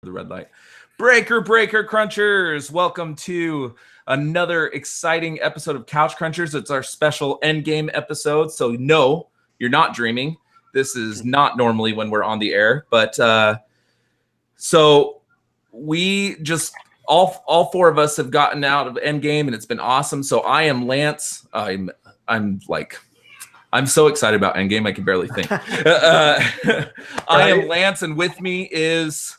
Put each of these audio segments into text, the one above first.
the red light. Breaker Crunchers, welcome to another exciting episode of Couch Crunchers. It's our special Endgame episode, so no, you're not dreaming. This is not normally when we're on the air, but so we just all four of us have gotten out of Endgame, and it's been awesome. So I am Lance. I'm so excited about Endgame, I can barely think. I am Lance, and with me is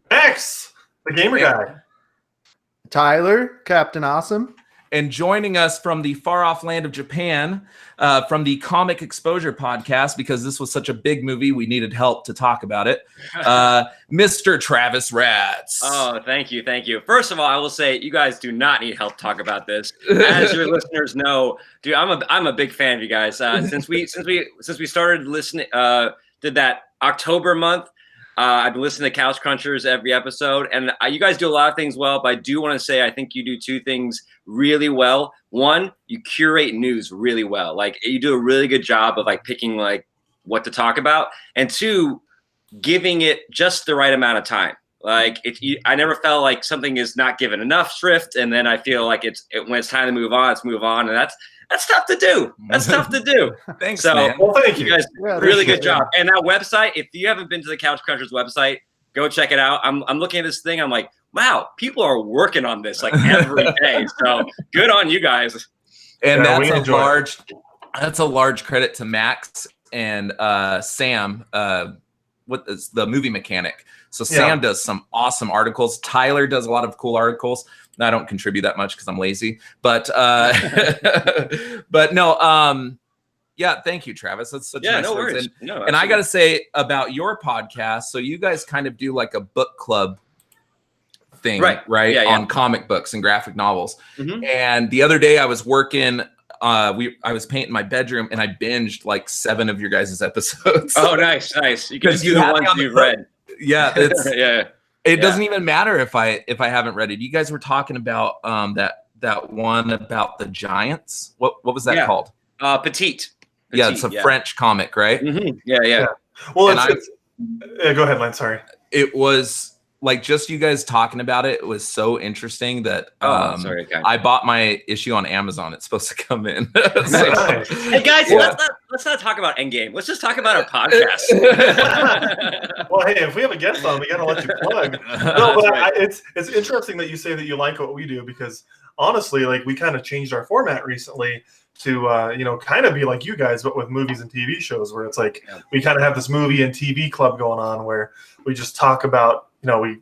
X, the gamer guy. Tyler, Captain Awesome. And joining us from the far off land of Japan, from the Comic Exposure podcast, because this was such a big movie, we needed help to talk about it. Mr. Travis Rats. Oh, thank you. First of all, I will say you guys do not need help to talk about this. As your listeners know, dude, I'm a big fan of you guys. Since we started listening, did that October month. I've been listening to Couch Crunchers every episode, and you guys do a lot of things well, but I do want to say I think you do two things really well. One, you curate news really well. Like, you do a really good job of like picking like what to talk about, and two, giving it just the right amount of time. Like, I never felt like something is not given enough shrift, and then I feel like when it's time to move on, and that's tough to do. Thanks, so, man. Well, thank you. You guys, really good job. And that website, if you haven't been to the Couch Crunchers website, go check it out. I'm looking at this thing. I'm like, wow, people are working on this like every day. So good on you guys. And Yeah, that's a large credit to Max and Sam, what is the movie mechanic. So Sam does some awesome articles. Tyler does a lot of cool articles. I don't contribute that much because I'm lazy, but but no, yeah, thank you, Travis. That's such nice no words. worries. And I got to say about your podcast, so you guys kind of do like a book club thing, right? Yeah. On comic books and graphic novels. Mm-hmm. And the other day I was working, I was painting my bedroom, and I binged like 7 of your guys' episodes. Oh, nice. You can just do the ones you've read. Yeah, it's yeah. It doesn't even matter if I haven't read it. You guys were talking about that one about the Giants. What was that called? Petite. Yeah, it's a French comic, right? Mm-hmm. Yeah. Well, go ahead, Lance. Sorry. It was like just you guys talking about it. It was so interesting that I bought my issue on Amazon. It's supposed to come in. Nice. Hey guys, let's not talk about Endgame. Let's just talk about our podcast. Well, hey, if we have a guest on, we gotta let you plug. No, but it's interesting that you say that you like what we do, because honestly, like, we kind of changed our format recently to kind of be like you guys, but with movies and TV shows, where it's like we kind of have this movie and TV club going on where we just talk about,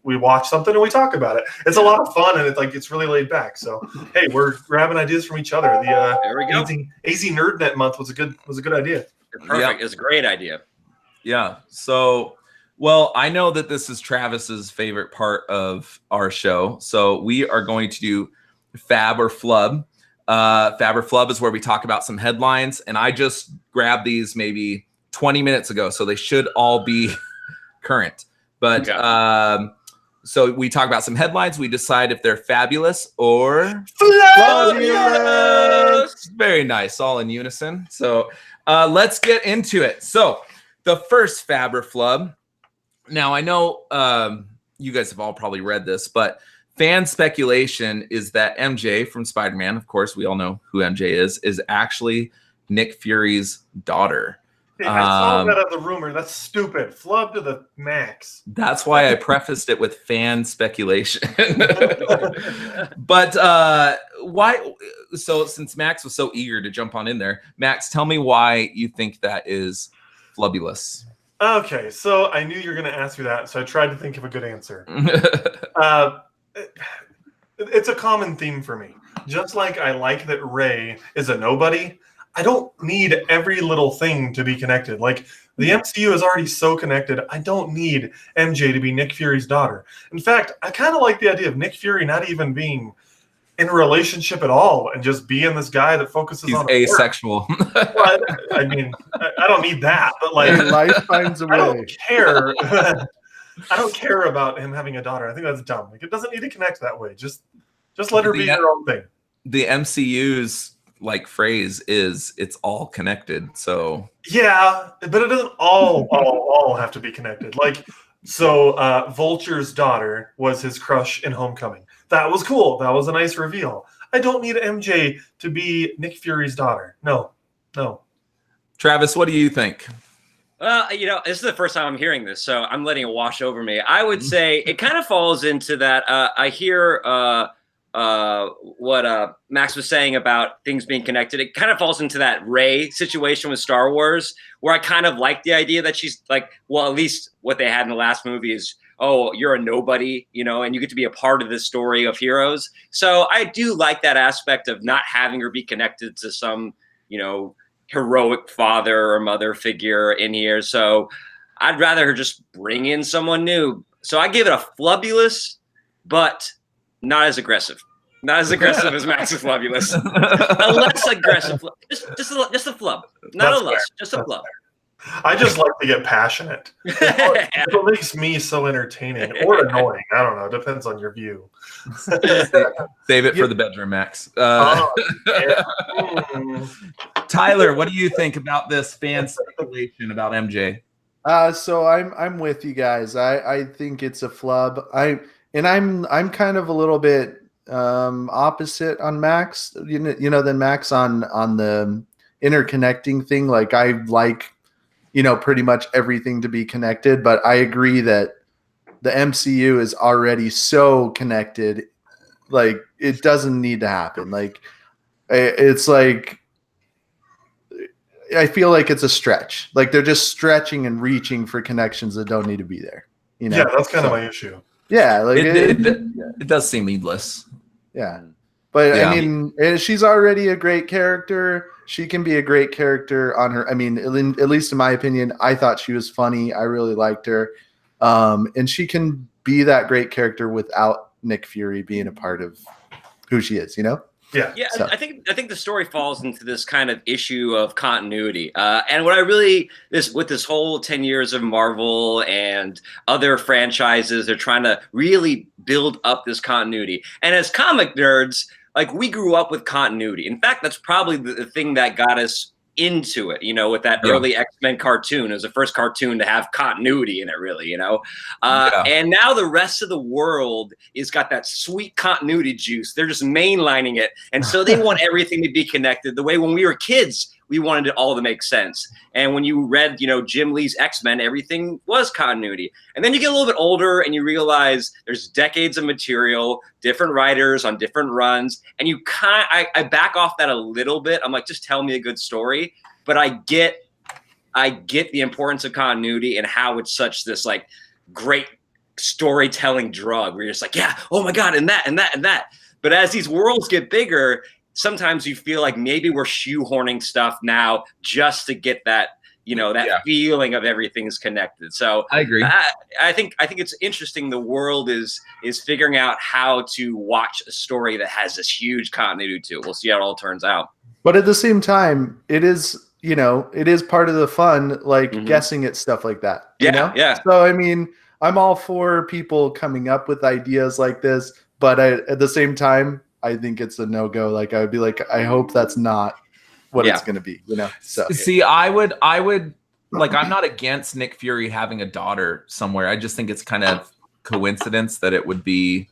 we watch something and we talk about it. It's a lot of fun, and it's really laid back. So hey, we're grabbing ideas from each other. The there we go. AZ Nerdnet month was a good idea. Perfect. It's a great idea. Yeah. So, well, I know that this is Travis's favorite part of our show. So we are going to do Fab or Flub. Fab or Flub is where we talk about some headlines, and I just grabbed these maybe 20 minutes ago, so they should all be current. But so we talk about some headlines. We decide if they're fabulous or Fabulous. Very nice, all in unison. So let's get into it. So the first Fab or Flub. Now I know you guys have all probably read this, but fan speculation is that MJ from Spider-Man, of course, we all know who MJ is actually Nick Fury's daughter. Hey, I saw that as a rumor. That's stupid. Flub to the max. That's why I prefaced it with fan speculation. But why? So since Max was so eager to jump on in there, Max, tell me why you think that is flubulous. Okay, so I knew you were going to ask me that, so I tried to think of a good answer. It's a common theme for me. Just like I like that Rey is a nobody, I don't need every little thing to be connected. Like, the MCU is already so connected, I don't need MJ to be Nick Fury's daughter. In fact, I kind of like the idea of Nick Fury not even being in a relationship at all and just being this guy that focuses on asexual. Well, I mean, I don't need that, but like, life finds a way. I don't care. I don't care about him having a daughter. I think that's dumb. Like, it doesn't need to connect that way. Just let her be her own thing. The MCU's like phrase is it's all connected. So yeah, but it doesn't all have to be connected. Like, So Vulture's daughter was his crush in Homecoming. That was cool. That was a nice reveal. I don't need MJ to be Nick Fury's daughter. No. Travis, what do you think? Well, this is the first time I'm hearing this, so I'm letting it wash over me. I would say it kind of falls into that. I hear what Max was saying about things being connected. It kind of falls into that Rey situation with Star Wars, where I kind of like the idea that she's like, well, at least what they had in the last movie is, oh, you're a nobody, and you get to be a part of this story of heroes. So I do like that aspect of not having her be connected to some, heroic father or mother figure in here. So I'd rather her just bring in someone new. So I give it a flubulous, but not as aggressive. Not as aggressive as Max's flubulous. A less aggressive. Just a flub. Not That's a less. fair. Just a flub. I just like to get passionate. It's what makes me so entertaining or annoying. I don't know. It depends on your view. Save it for the bedroom, Max. Yeah. Tyler, what do you think about this fan speculation about MJ? So I'm with you guys. I think it's a flub. I'm kind of a little bit opposite on Max. Than Max on the interconnecting thing. Like I like pretty much everything to be connected, but I agree that the MCU is already so connected. Like it doesn't need to happen. Like it's like I feel like it's a stretch. Like they're just stretching and reaching for connections that don't need to be there. Yeah, that's kind of my issue. Yeah, like it does seem needless. Yeah, but Yeah. I mean, she's already a great character. She can be a great character on her. I mean, at least in my opinion, I thought she was funny. I really liked her, and she can be that great character without Nick Fury being a part of who she is. Yeah. So. I think the story falls into this kind of issue of continuity. And what I really with this whole 10 years of Marvel and other franchises, they're trying to really build up this continuity. And as comic nerds, like we grew up with continuity. In fact, that's probably the thing that got us into it, with that early X-Men cartoon. It was the first cartoon to have continuity in it, really, And now the rest of the world is got that sweet continuity juice. They're just mainlining it. And so they want everything to be connected. The way when we were kids, we wanted it all to make sense. And when you read, Jim Lee's X-Men, everything was continuity. And then you get a little bit older and you realize there's decades of material, different writers on different runs. And I back off that a little bit. I'm like, just tell me a good story. But I get the importance of continuity and how it's such this like great storytelling drug where you're just like, yeah, oh my God, and that, and that, and that. But as these worlds get bigger, sometimes you feel like maybe we're shoehorning stuff now just to get that, feeling of everything's connected. So I agree. I think it's interesting. The world is figuring out how to watch a story that has this huge continuity to it. We'll see how it all turns out. But at the same time, it is part of the fun, like guessing at stuff like that. Yeah. So I mean, I'm all for people coming up with ideas like this, but at the same time, I think it's a no-go. Like I would be like, I hope that's not what it's going to be, So see, I would like, I'm not against Nick Fury having a daughter somewhere. I just think it's kind of coincidence that it would be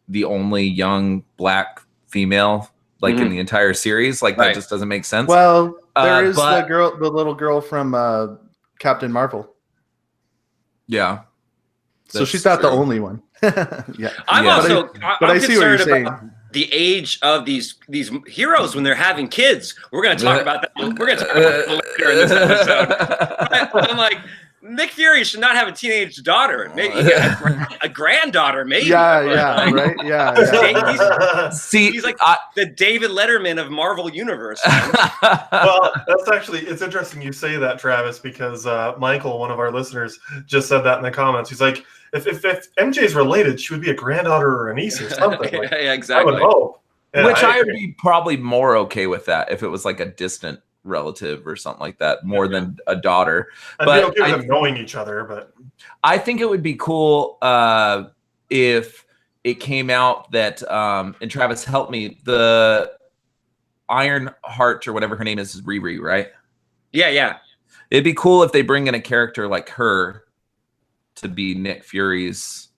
the only young black female in the entire series. Like that just doesn't make sense. Well, there is the little girl from Captain Marvel. Yeah. So she's not the only one. Yeah. I'm see what you're saying. The age of these heroes when they're having kids. We're going to talk about that. We're going to talk about that later in this episode. I'm like, Nick Fury should not have a teenage daughter. Maybe a granddaughter. Maybe. Yeah. Right. Yeah. He's like the David Letterman of Marvel Universe. Well, it's interesting you say that, Travis, because Michael, one of our listeners, just said that in the comments. He's like, if MJ's related, she would be a granddaughter or a niece or something. Like, yeah, exactly. I would hope. Yeah, Which I would be probably more okay with that if it was like a distant relative or something like that, more than a daughter. I'd be okay with them knowing each other, but I think it would be cool if it came out that and Travis, help me, the Iron Heart or whatever her name is Riri, right? Yeah. It'd be cool if they bring in a character like her to be Nick Fury's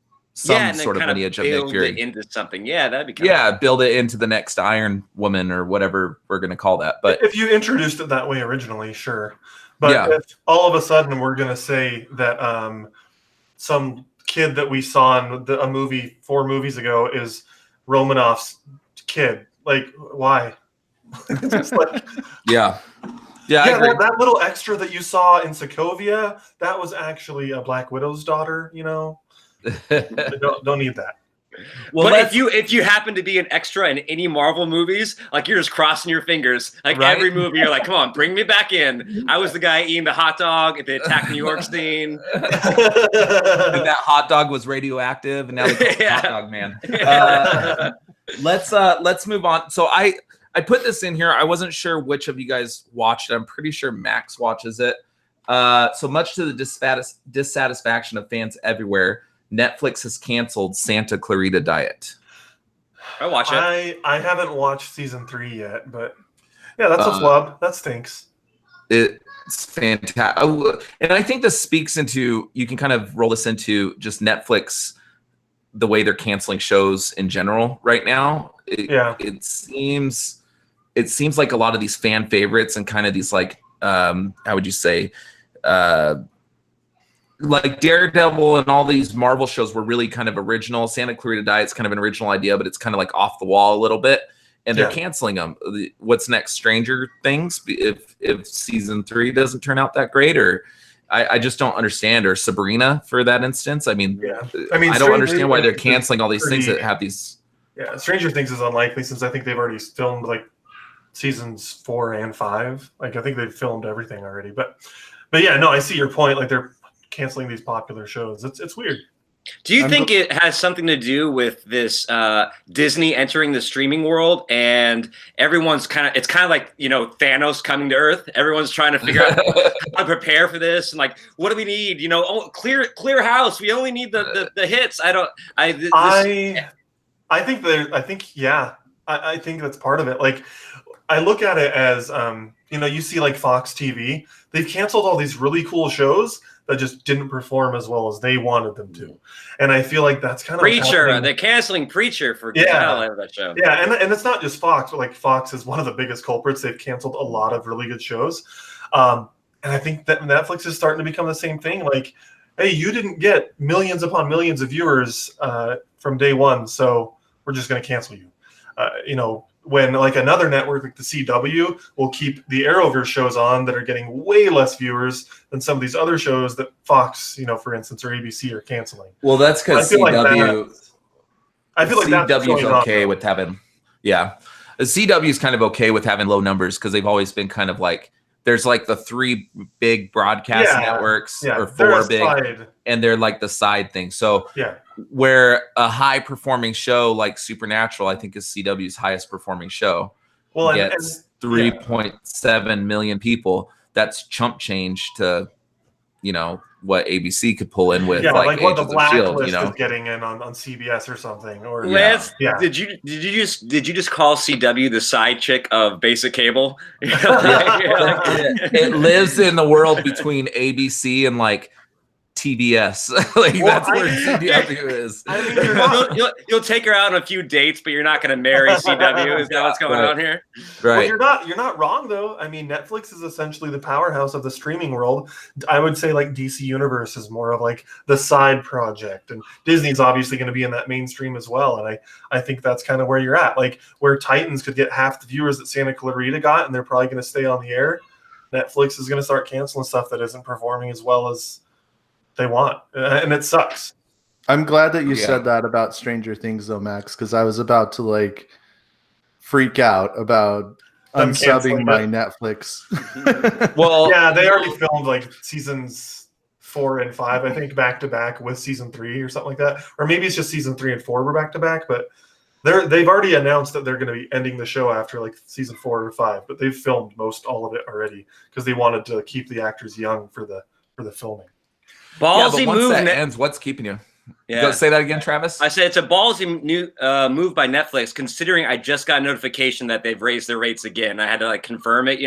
and sort of kind lineage of Nick build Fury it into something. Yeah, that'd be kind of build it into the next Iron Woman or whatever we're going to call that. But if you introduced it that way originally, sure. But if all of a sudden we're going to say that some kid that we saw in a movie 4 movies ago is Romanoff's kid, like, why? It's like, yeah, I agree. that little extra that you saw in Sokovia, that was actually a Black Widow's daughter. Don't need that. Well, but if you happen to be an extra in any Marvel movies, like you're just crossing your fingers, like every movie, you're like, come on, bring me back in. I was the guy eating the hot dog at the Attack New York scene. And that hot dog was radioactive, and now they call it Hot Dog Man. Let's move on. So I put this in here. I wasn't sure which of you guys watched it. I'm pretty sure Max watches it. So much to the dissatisfaction of fans everywhere, Netflix has canceled Santa Clarita Diet. I watch it. I haven't watched season 3 yet, but yeah, that's a flub. That stinks. It's fantastic. And I think this speaks into, you can kind of roll this into just Netflix, the way they're canceling shows in general right now. It seems like a lot of these fan favorites and kind of these like, how would you say, like Daredevil and all these Marvel shows were really kind of original. Santa Clarita Diet's kind of an original idea, but it's kind of like off the wall a little bit. And they're canceling them. What's next? Stranger Things? If season 3 doesn't turn out that great, or I just don't understand. Or Sabrina, for that instance. I mean, I don't understand why they're canceling all these things that have these. Yeah, Stranger Things is unlikely since I think they've already filmed like seasons 4 and 5. Like I think they've filmed everything already. But yeah, no, I see your point. Like they're canceling these popular shows. It's weird. Do you think it has something to do with this Disney entering the streaming world, and everyone's it's kind of like, Thanos coming to Earth. Everyone's trying to figure out how to prepare for this, and like, what do we need? Clear house. We only need the hits. I think that's part of it. Like, I look at it as you see like Fox TV. They've canceled all these really cool shows that just didn't perform as well as they wanted them to, and I feel like that's kind of Preacher. They're canceling Preacher for that show. Yeah, and it's not just Fox, but like Fox is one of the biggest culprits. They've canceled a lot of really good shows, and I think that Netflix is starting to become the same thing. Like, hey, you didn't get millions upon millions of viewers from day one, so we're just going to cancel you. When like another network like the CW will keep the Arrowverse shows on that are getting way less viewers than some of these other shows that Fox, for instance, or ABC are canceling. Well, that's because CW. I feel like CW is okay with having. Yeah, the CW is kind of okay with having low numbers because they've always been kind of like, there's like the 3 big broadcast networks or 4 big, and they're like the side thing. So where a high performing show like Supernatural, I think is CW's highest performing show, gets 3.7 million people. That's chump change to, what ABC could pull in with, like what the Agents of S.H.I.E.L.D., Blacklist is getting in on CBS or something. Or Lance, did you just call CW the side chick of basic cable? It lives in the world between ABC and like TBS. That's where CW is. I mean, you'll take her out on a few dates, but you're not going to marry CW. Is that what's going on here? Right. Well, you're not wrong though. I mean, Netflix is essentially the powerhouse of the streaming world. I would say like DC Universe is more of like the side project, and Disney's obviously going to be in that mainstream as well. And I think that's kind of where you're at. Like where Titans could get half the viewers that Santa Clarita got, and they're probably going to stay on the air. Netflix is going to start canceling stuff that isn't performing as well as they want, and it sucks. I'm glad that you said that about Stranger Things though, Max, because I was about to like freak out about unsubbing my Netflix. Well, yeah, they already filmed like seasons 4 and 5, I think, back to back with season 3 or something like that, or maybe it's just season 3 and 4 were back to back. But they've already announced that they're going to be ending the show after like season 4 or 5, but they've filmed all of it already because they wanted to keep the actors young for the filming. Ballsy but once move. That ends, what's keeping you? Go say that again, Travis. I said it's a ballsy new move by Netflix, considering I just got a notification that they've raised their rates again. I had to like confirm it,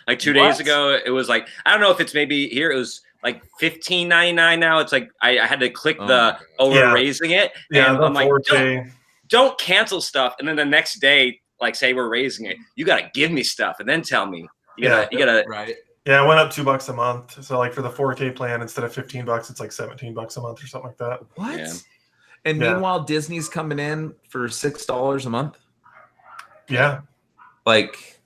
like 2 days ago. It was like, I don't know if it's maybe here. It was like $15.99 now. It's like I had to click Oh we're raising it, Yeah, and I'm like, 4K. don't cancel stuff, and then the next day, like say we're raising it, you gotta give me stuff and then tell me. You gotta right. Yeah, it went up $2 a month. So like for the 4K plan, instead of $15, it's like $17 a month or something like that. What? Yeah. And meanwhile, Disney's coming in for $6 a month. Yeah. Like,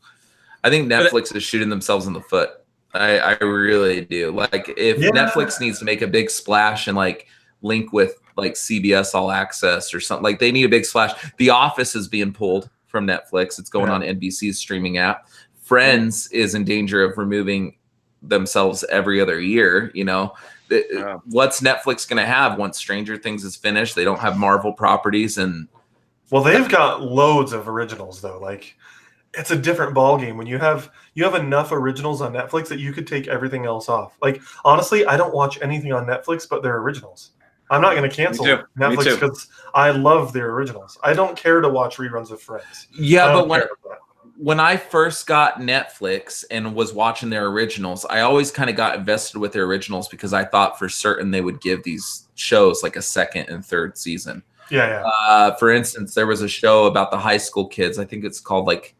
I think Netflix is shooting themselves in the foot. I really do. Like, if Netflix needs to make a big splash and like link with like CBS All Access or something, like they need a big splash. The Office is being pulled from Netflix. It's going on NBC's streaming app. Friends is in danger of removing themselves every other year. You know, what's Netflix going to have once Stranger Things is finished? They don't have Marvel properties, and well, they've got loads of originals though. Like, it's a different ballgame when you have enough originals on Netflix that you could take everything else off. Like, honestly, I don't watch anything on Netflix but their originals. I'm not going to cancel Netflix because I love their originals. I don't care to watch reruns of Friends. Yeah, but when I first got Netflix and was watching their originals, I always kind of got invested with their originals because I thought for certain they would give these shows like a second and third season. Yeah. For instance, there was a show about the high school kids. I think it's called like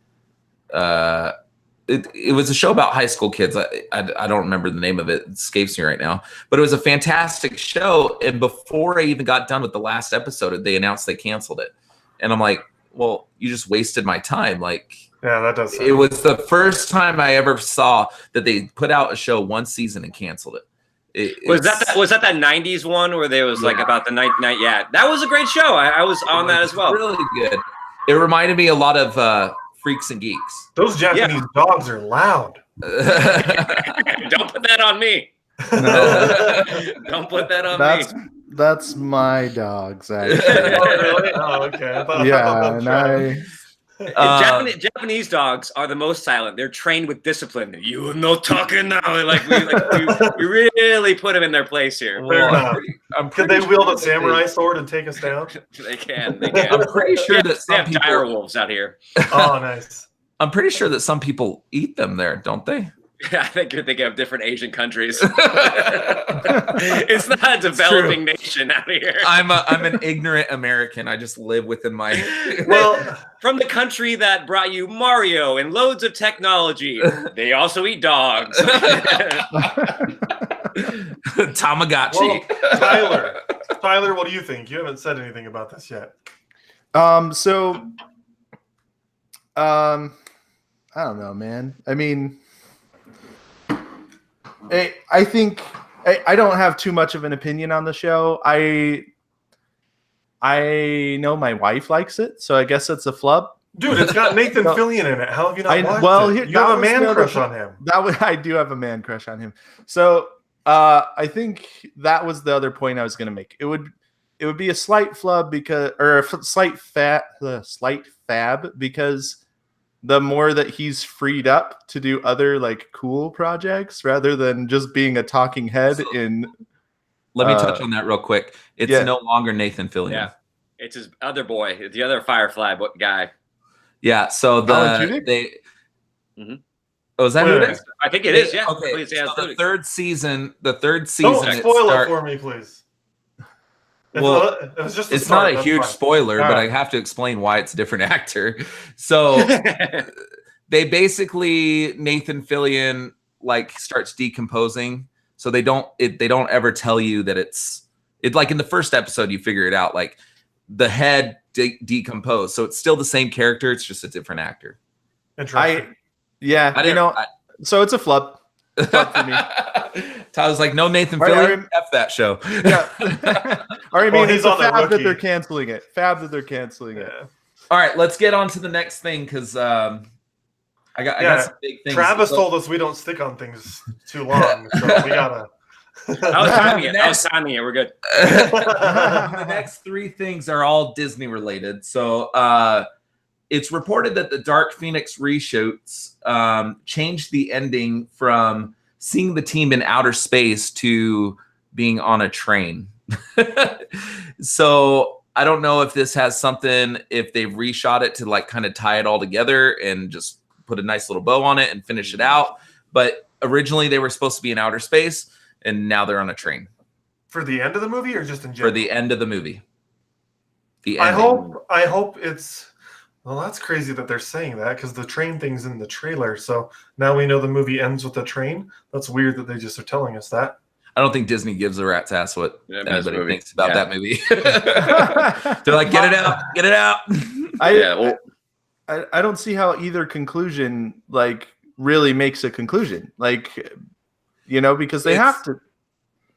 it was a show about high school kids. I don't remember the name of it. It escapes me right now. But it was a fantastic show. And before I even got done with the last episode, they announced they canceled it. And I'm like, well, you just wasted my time. Like, yeah, that does. It was the first time I ever saw that they put out a show one season and canceled it. Was that that 90s one where there was like about the night? Yeah, that was a great show. I was on that as well. Really good. It reminded me a lot of Freaks and Geeks. Those Japanese dogs are loud. Don't put that on me. No. Don't put that on me. That's my dogs, actually. Really? Oh, okay. Japanese dogs are the most silent. They're trained with discipline. You no talking now. We really put them in their place here. Could they wield a samurai sword and take us down? They can. I'm pretty sure that they have dire wolves out here. Oh, nice. I'm pretty sure that some people eat them there, don't they? Yeah, I think you're thinking of different Asian countries. It's not a developing nation out here. I'm an ignorant American. I just live within my from the country that brought you Mario and loads of technology. They also eat dogs. Tamagotchi. Well, Tyler, what do you think? You haven't said anything about this yet. I don't know, man. I mean, I think I don't have too much of an opinion on the show. I know my wife likes it, so I guess it's a flub. Dude, it's got Nathan Fillion in it. How have you not watched it? You have a man crush on him. I do have a man crush on him. So I think that was the other point I was going to make. It would be a slight flub slight fab because the more that he's freed up to do other like cool projects rather than just being a talking head in. Let me touch on that real quick. It's no longer Nathan Fillion. Yeah, it's his other boy, the other Firefly guy. Yeah. So is that who it is? I think it is. Yeah. Okay. Please, so the third season. Don't spoil it for me, please. Well, it's not a huge spoiler, but I have to explain why it's a different actor. So they basically Nathan Fillion starts decomposing. So they don't ever tell you that it's like in the first episode you figure it out, like the head decomposed. So it's still the same character, it's just a different actor. Interesting. So it's a flub. Flub for me. Tyler's like, no Nathan Fillion, F that show. Yeah. I mean, he's on fab that they're canceling it. Fab that they're canceling it. All right, let's get on to the next thing because I got some big things. Travis told us we don't stick on things too long, so we gotta. I was timing it. We're good. The next three things are all Disney related. So it's reported that the Dark Phoenix reshoots changed the ending from seeing the team in outer space to being on a train. So I don't know if this has something, if they've reshot it to kind of tie it all together and just put a nice little bow on it and finish it out. But originally they were supposed to be in outer space. and now they're on a train. For the end of the movie, or just in general? For the end of the movie. The I ending. hope it's. Well, that's crazy that they're saying that because the train thing's in the trailer. So now we know the movie ends with a train. That's weird that they just are telling us that. I don't think Disney gives a rat's ass what anybody thinks about that movie. Yeah. They're like, get it out, get it out. I don't see how either conclusion like really makes a conclusion. Like, you know, because they have to.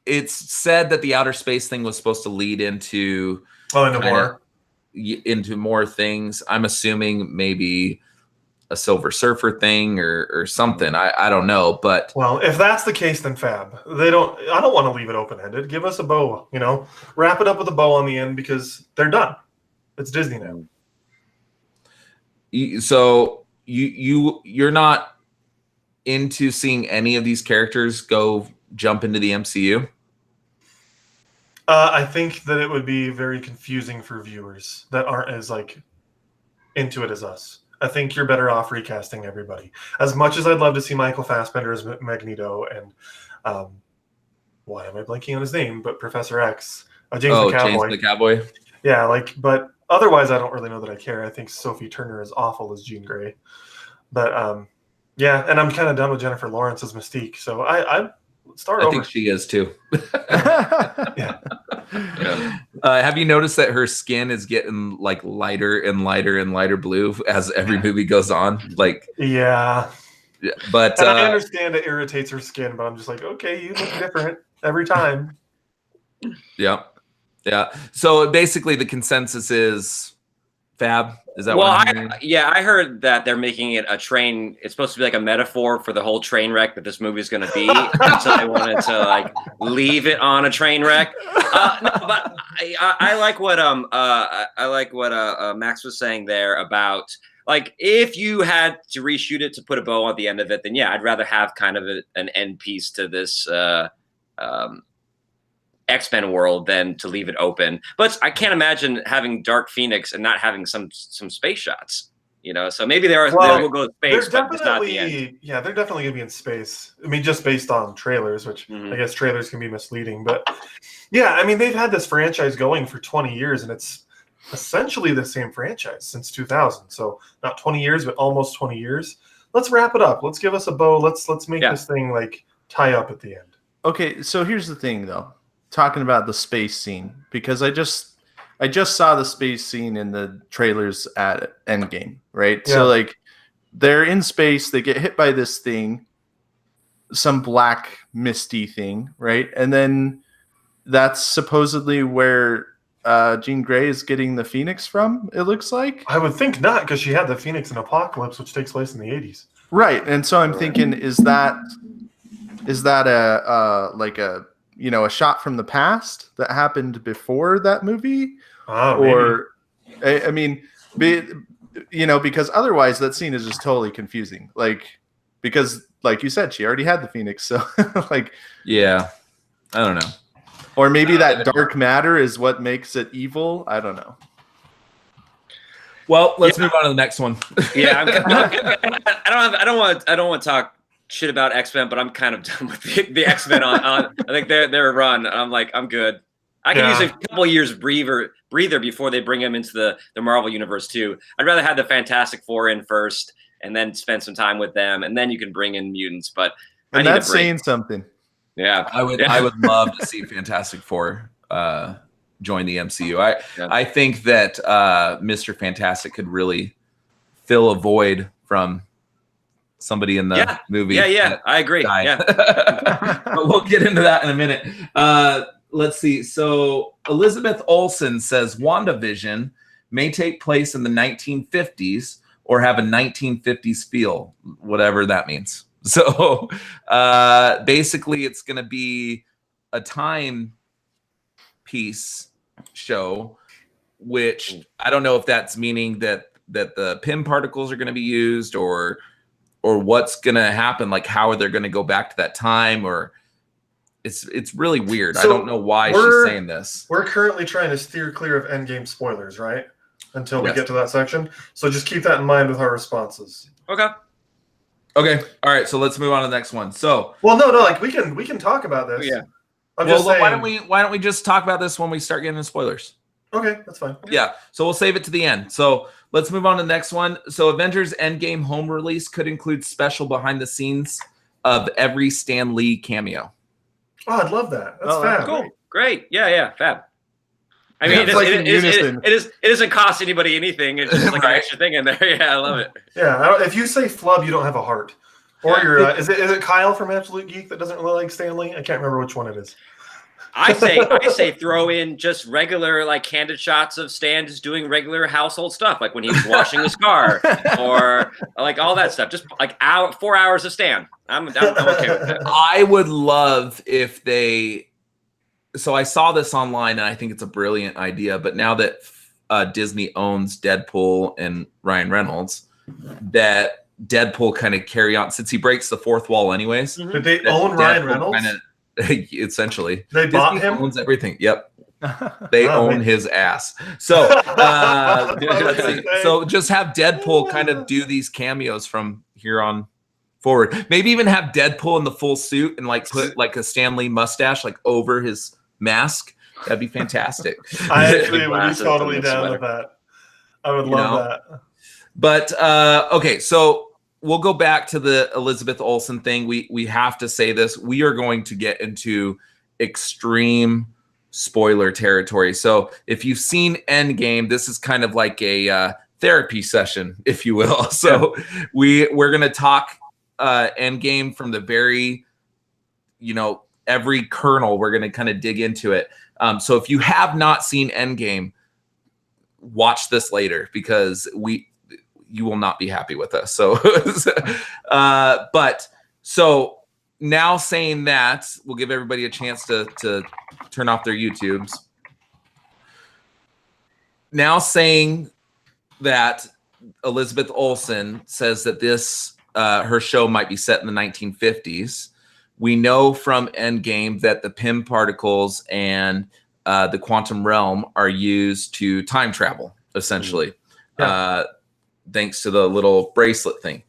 It's said that the outer space thing was supposed to lead into into more things. I'm assuming maybe a Silver Surfer thing or something. I don't know, but well, if that's the case, then fab. I don't want to leave it open ended. Give us a bow. You know, wrap it up with a bow on the end because they're done. It's Disney now. So you're not into seeing any of these characters jump into the MCU? I think that it would be very confusing for viewers that aren't as like into it as us. I think you're better off recasting everybody. As much as I'd love to see Michael Fassbender as Magneto and why am I blanking on his name? But Professor X, James the Cowboy. Yeah, but otherwise I don't really know that I care. I think Sophie Turner is awful as Jean Grey. But yeah, and I'm kind of done with Jennifer Lawrence as Mystique. So I start over. I think she is too. Yeah. Have you noticed that her skin is getting like lighter and lighter and lighter blue as every movie goes on? Like, yeah. But and I understand it irritates her skin, but I'm just like, okay, you look different every time. Yeah. So basically, the consensus is fab. Is that what I'm hearing? I heard that they're making it a train. It's supposed to be like a metaphor for the whole train wreck that this movie is going to be. So they wanted to like leave it on a train wreck. No, but I like what Max was saying there about like if you had to reshoot it to put a bow at the end of it, then yeah, I'd rather have kind of an end piece to this X-Men world than to leave it open. But I can't imagine having Dark Phoenix and not having some space shots, you know? So maybe they will go to space, but it's not the end. Yeah, they're definitely going to be in space. I mean, just based on trailers, which I guess trailers can be misleading. But yeah, I mean, they've had this franchise going for 20 years, and it's essentially the same franchise since 2000. So not 20 years, but almost 20 years. Let's wrap it up. Let's give us a bow. Let's make this thing like tie up at the end. Okay, so here's the thing, though. Talking about the space scene, because I just saw the space scene in the trailers at Endgame, right? Yeah. So like they're in space, they get hit by this thing, some black misty thing, right? And then that's supposedly where Jean Grey is getting the Phoenix from, it looks like. I would think not, because she had the Phoenix in Apocalypse, which takes place in the 80s. Right. And so I'm thinking, is that a shot from the past that happened before that movie? Or maybe. I mean, because otherwise that scene is just totally confusing. Like, because like you said, she already had the Phoenix. So like, yeah, I don't know. Or maybe that dark matter is what makes it evil. I don't know. Well, let's move on to the next one. Yeah. I don't want to talk shit about X-Men, but I'm kind of done with the X-Men on I think their run. I'm like, I'm good. I can use a couple of years breather before they bring them into the Marvel universe too. I'd rather have the Fantastic Four in first and then spend some time with them, and then you can bring in mutants. But and that's saying something. Yeah, I would love to see Fantastic Four join the MCU. I think that Mr. Fantastic could really fill a void from somebody in the movie. Yeah, I agree. Died. Yeah. But we'll get into that in a minute. Let's see. So Elizabeth Olsen says WandaVision may take place in the 1950s or have a 1950s feel, whatever that means. So basically it's going to be a time piece show, which I don't know if that's meaning that the Pym particles are going to be used or what's going to happen, like how are they going to go back to that time, or it's really weird. So I don't know why she's saying this. We're currently trying to steer clear of Endgame spoilers, right? Until we get to that section. So just keep that in mind with our responses. Okay. Okay. All right. So let's move on to the next one. So, well, no, like we can talk about this. Yeah. I'm just saying. why don't we just talk about this when we start getting into spoilers? Okay, that's fine. Yeah. So we'll save it to the end. So let's move on to the next one. So Avengers Endgame home release could include special behind the scenes of every Stan Lee cameo. Oh, I'd love that. That's fab. Cool. Great. Yeah. Fab. I mean, Yeah, it doesn't cost anybody anything. It's just like an extra thing in there. Yeah, I love it. Yeah, if you say flub, you don't have a heart. Or you're is it Kyle from Absolute Geek that doesn't really like Stanley? I can't remember which one it is. I say throw in just regular like candid shots of Stan just doing regular household stuff, like when he was washing his car or like all that stuff. Just like 4 hours of Stan. I'm okay with that. I would love if they. So I saw this online, and I think it's a brilliant idea. But now that Disney owns Deadpool and Ryan Reynolds, that Deadpool kind of carry on since he breaks the fourth wall, anyways. Mm-hmm. Did they own Ryan Reynolds? Essentially, they bought Disney him. Owns everything. Yep, they own his ass. So let's see. So just have Deadpool kind of do these cameos from here on forward. Maybe even have Deadpool in the full suit and like put like a Stan Lee mustache like over his mask. That'd be fantastic. I actually would be totally down with that. I would love that. But okay, so we'll go back to the Elizabeth Olsen thing. We have to say this. We are going to get into extreme spoiler territory. So if you've seen Endgame, this is kind of like a therapy session, if you will. So we're going to talk Endgame from the very, every kernel. We're going to kind of dig into it. So if you have not seen Endgame, watch this later because you will not be happy with us. So, but now saying that, we'll give everybody a chance to turn off their YouTubes. Now saying that Elizabeth Olsen says that this her show might be set in the 1950s. We know from Endgame that the Pym particles and the quantum realm are used to time travel, essentially. Yeah. Thanks to the little bracelet thing.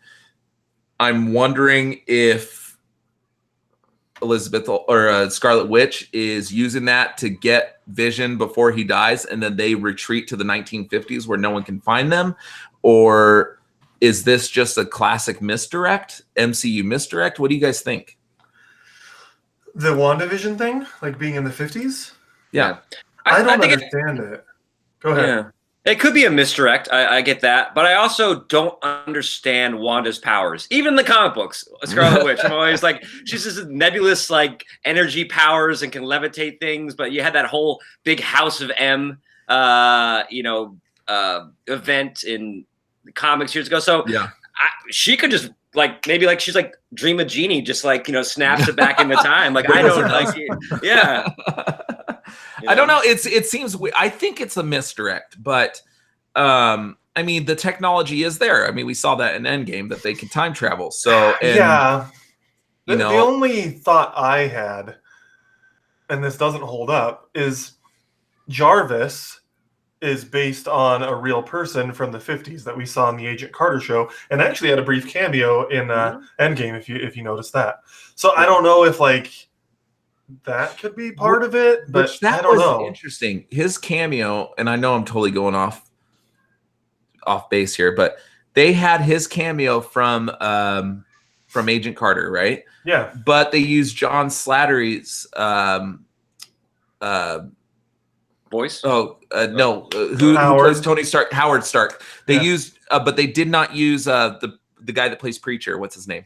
I'm wondering if Elizabeth or Scarlet Witch is using that to get Vision before he dies, and then they retreat to the 1950s where no one can find them, or is this just a classic misdirect, MCU misdirect? What do you guys think? The WandaVision thing, like being in the 50s? Yeah. I don't understand it. Go ahead. Yeah. It could be a misdirect. I get that. But I also don't understand Wanda's powers. Even in the comic books, Scarlet Witch, I'm always like, she's just nebulous, like, energy powers and can levitate things. But you had that whole big House of M, event in the comics years ago. So she could just, like, maybe, like, she's like Dream of Genie, just, like, snaps it back into time. Like, I don't, like, yeah. I don't know. It seems I think it's a misdirect, but I mean the technology is there. I mean we saw that in Endgame that they can time travel. So the only thought I had, and this doesn't hold up, is Jarvis is based on a real person from the 50s that we saw in the Agent Carter show, and actually had a brief cameo in Endgame if you noticed that. So I don't know if like that could be part of it, but I don't know. Interesting. His cameo, and I know I'm totally going off base here, but they had his cameo from Agent Carter, right? Yeah. But they used John Slattery's voice. No, who plays Tony Stark? Howard Stark. They used, but they did not use the guy that plays Preacher. What's his name?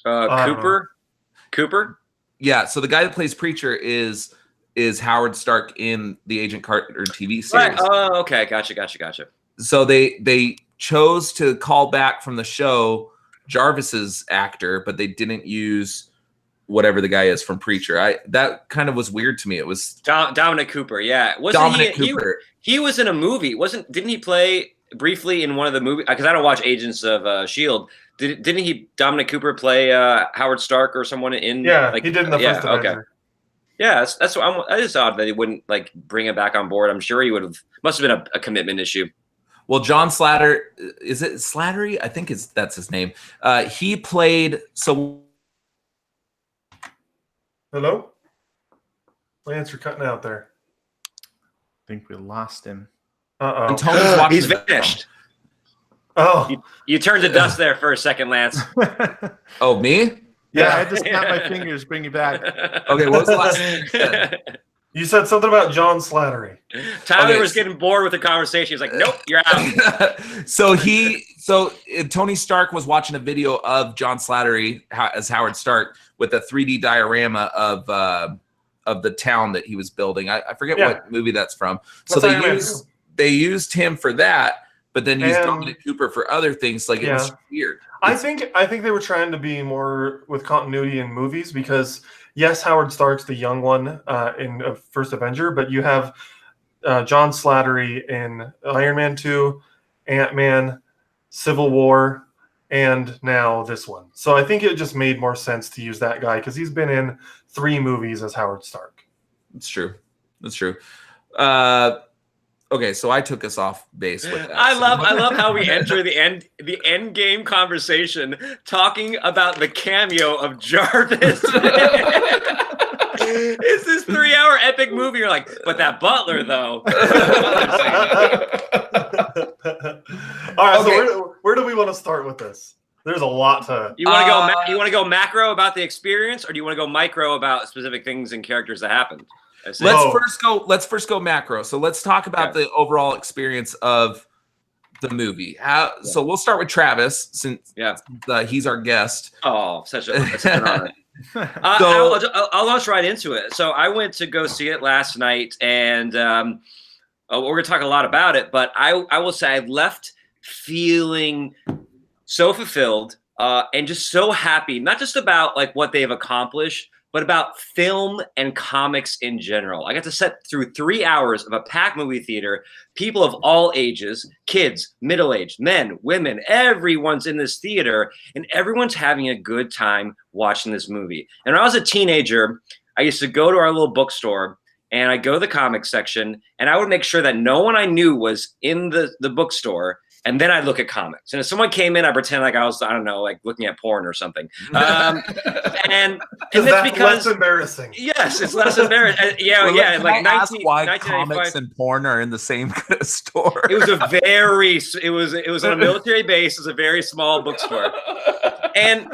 Cooper. Yeah, so the guy that plays Preacher is Howard Stark in the Agent Carter TV series. Right. Oh, okay. Gotcha. So they chose to call back from the show Jarvis's actor, but they didn't use whatever the guy is from Preacher. That kind of was weird to me. It was Dominic Cooper. Yeah, Cooper. He was in a movie. Didn't he play briefly in one of the movies? Because I don't watch Agents of S.H.I.E.L.D. Didn't Dominic Cooper play Howard Stark or someone in? Yeah, he did in the first Avenger. Okay. Yeah, that's what that is odd that he wouldn't like bring it back on board. I'm sure he must have been a commitment issue. Well, John Slatter, is it Slattery? I think that's his name. He played. So, hello, Lance, you're cutting out there. I think we lost him. Uh-oh. Tony's watching. He's vanished. Oh, You turned to dust there for a second, Lance. Oh, me? Yeah, I had to snap my fingers, bring you back. Okay, what was the last thing you said? you said something about John Slattery. Tyler Okay. was getting bored with the conversation. He's like, "Nope, you're out." So Tony Stark was watching a video of John Slattery as Howard Stark with a 3D diorama of the town that he was building. I forget what movie that's from. So they used him for that, but then used Dominic Cooper for other things. Like it was weird. I think they were trying to be more with continuity in movies because yes, Howard Stark's the young one in First Avenger, but you have John Slattery in Iron Man 2, Ant-Man, Civil War, and now this one. So I think it just made more sense to use that guy because he's been in 3 movies as Howard Stark. That's true. Okay, so I took us off base with that. I love how we enter the end game conversation talking about the cameo of Jarvis. It's this 3-hour epic movie. You're like, but that butler though. All right, okay. So where do we want to start with this? There's a lot to. You want to go macro about the experience, or do you want to go micro about specific things and characters that happened? Let's first go macro. So let's talk about the overall experience of the movie. So we'll start with Travis since he's our guest. Oh, such an honor. I'll launch right into it. So I went to go see it last night, and we're going to talk a lot about it. But I will say I left feeling so fulfilled and just so happy, not just about like what they've accomplished, but about film and comics in general. I got to sit through 3 hours of a packed movie theater, people of all ages, kids, middle-aged, men, women, everyone's in this theater, and everyone's having a good time watching this movie. And when I was a teenager, I used to go to our little bookstore, and I'd go to the comics section, and I would make sure that no one I knew was in the bookstore, and then I'd look at comics. And if someone came in, I'd pretend like I was, I don't know, like looking at porn or something. And that's because less embarrassing. Yes, it's less embarrassing. Like why comics and porn are in the same store. It was on a military base. It was a very small bookstore, and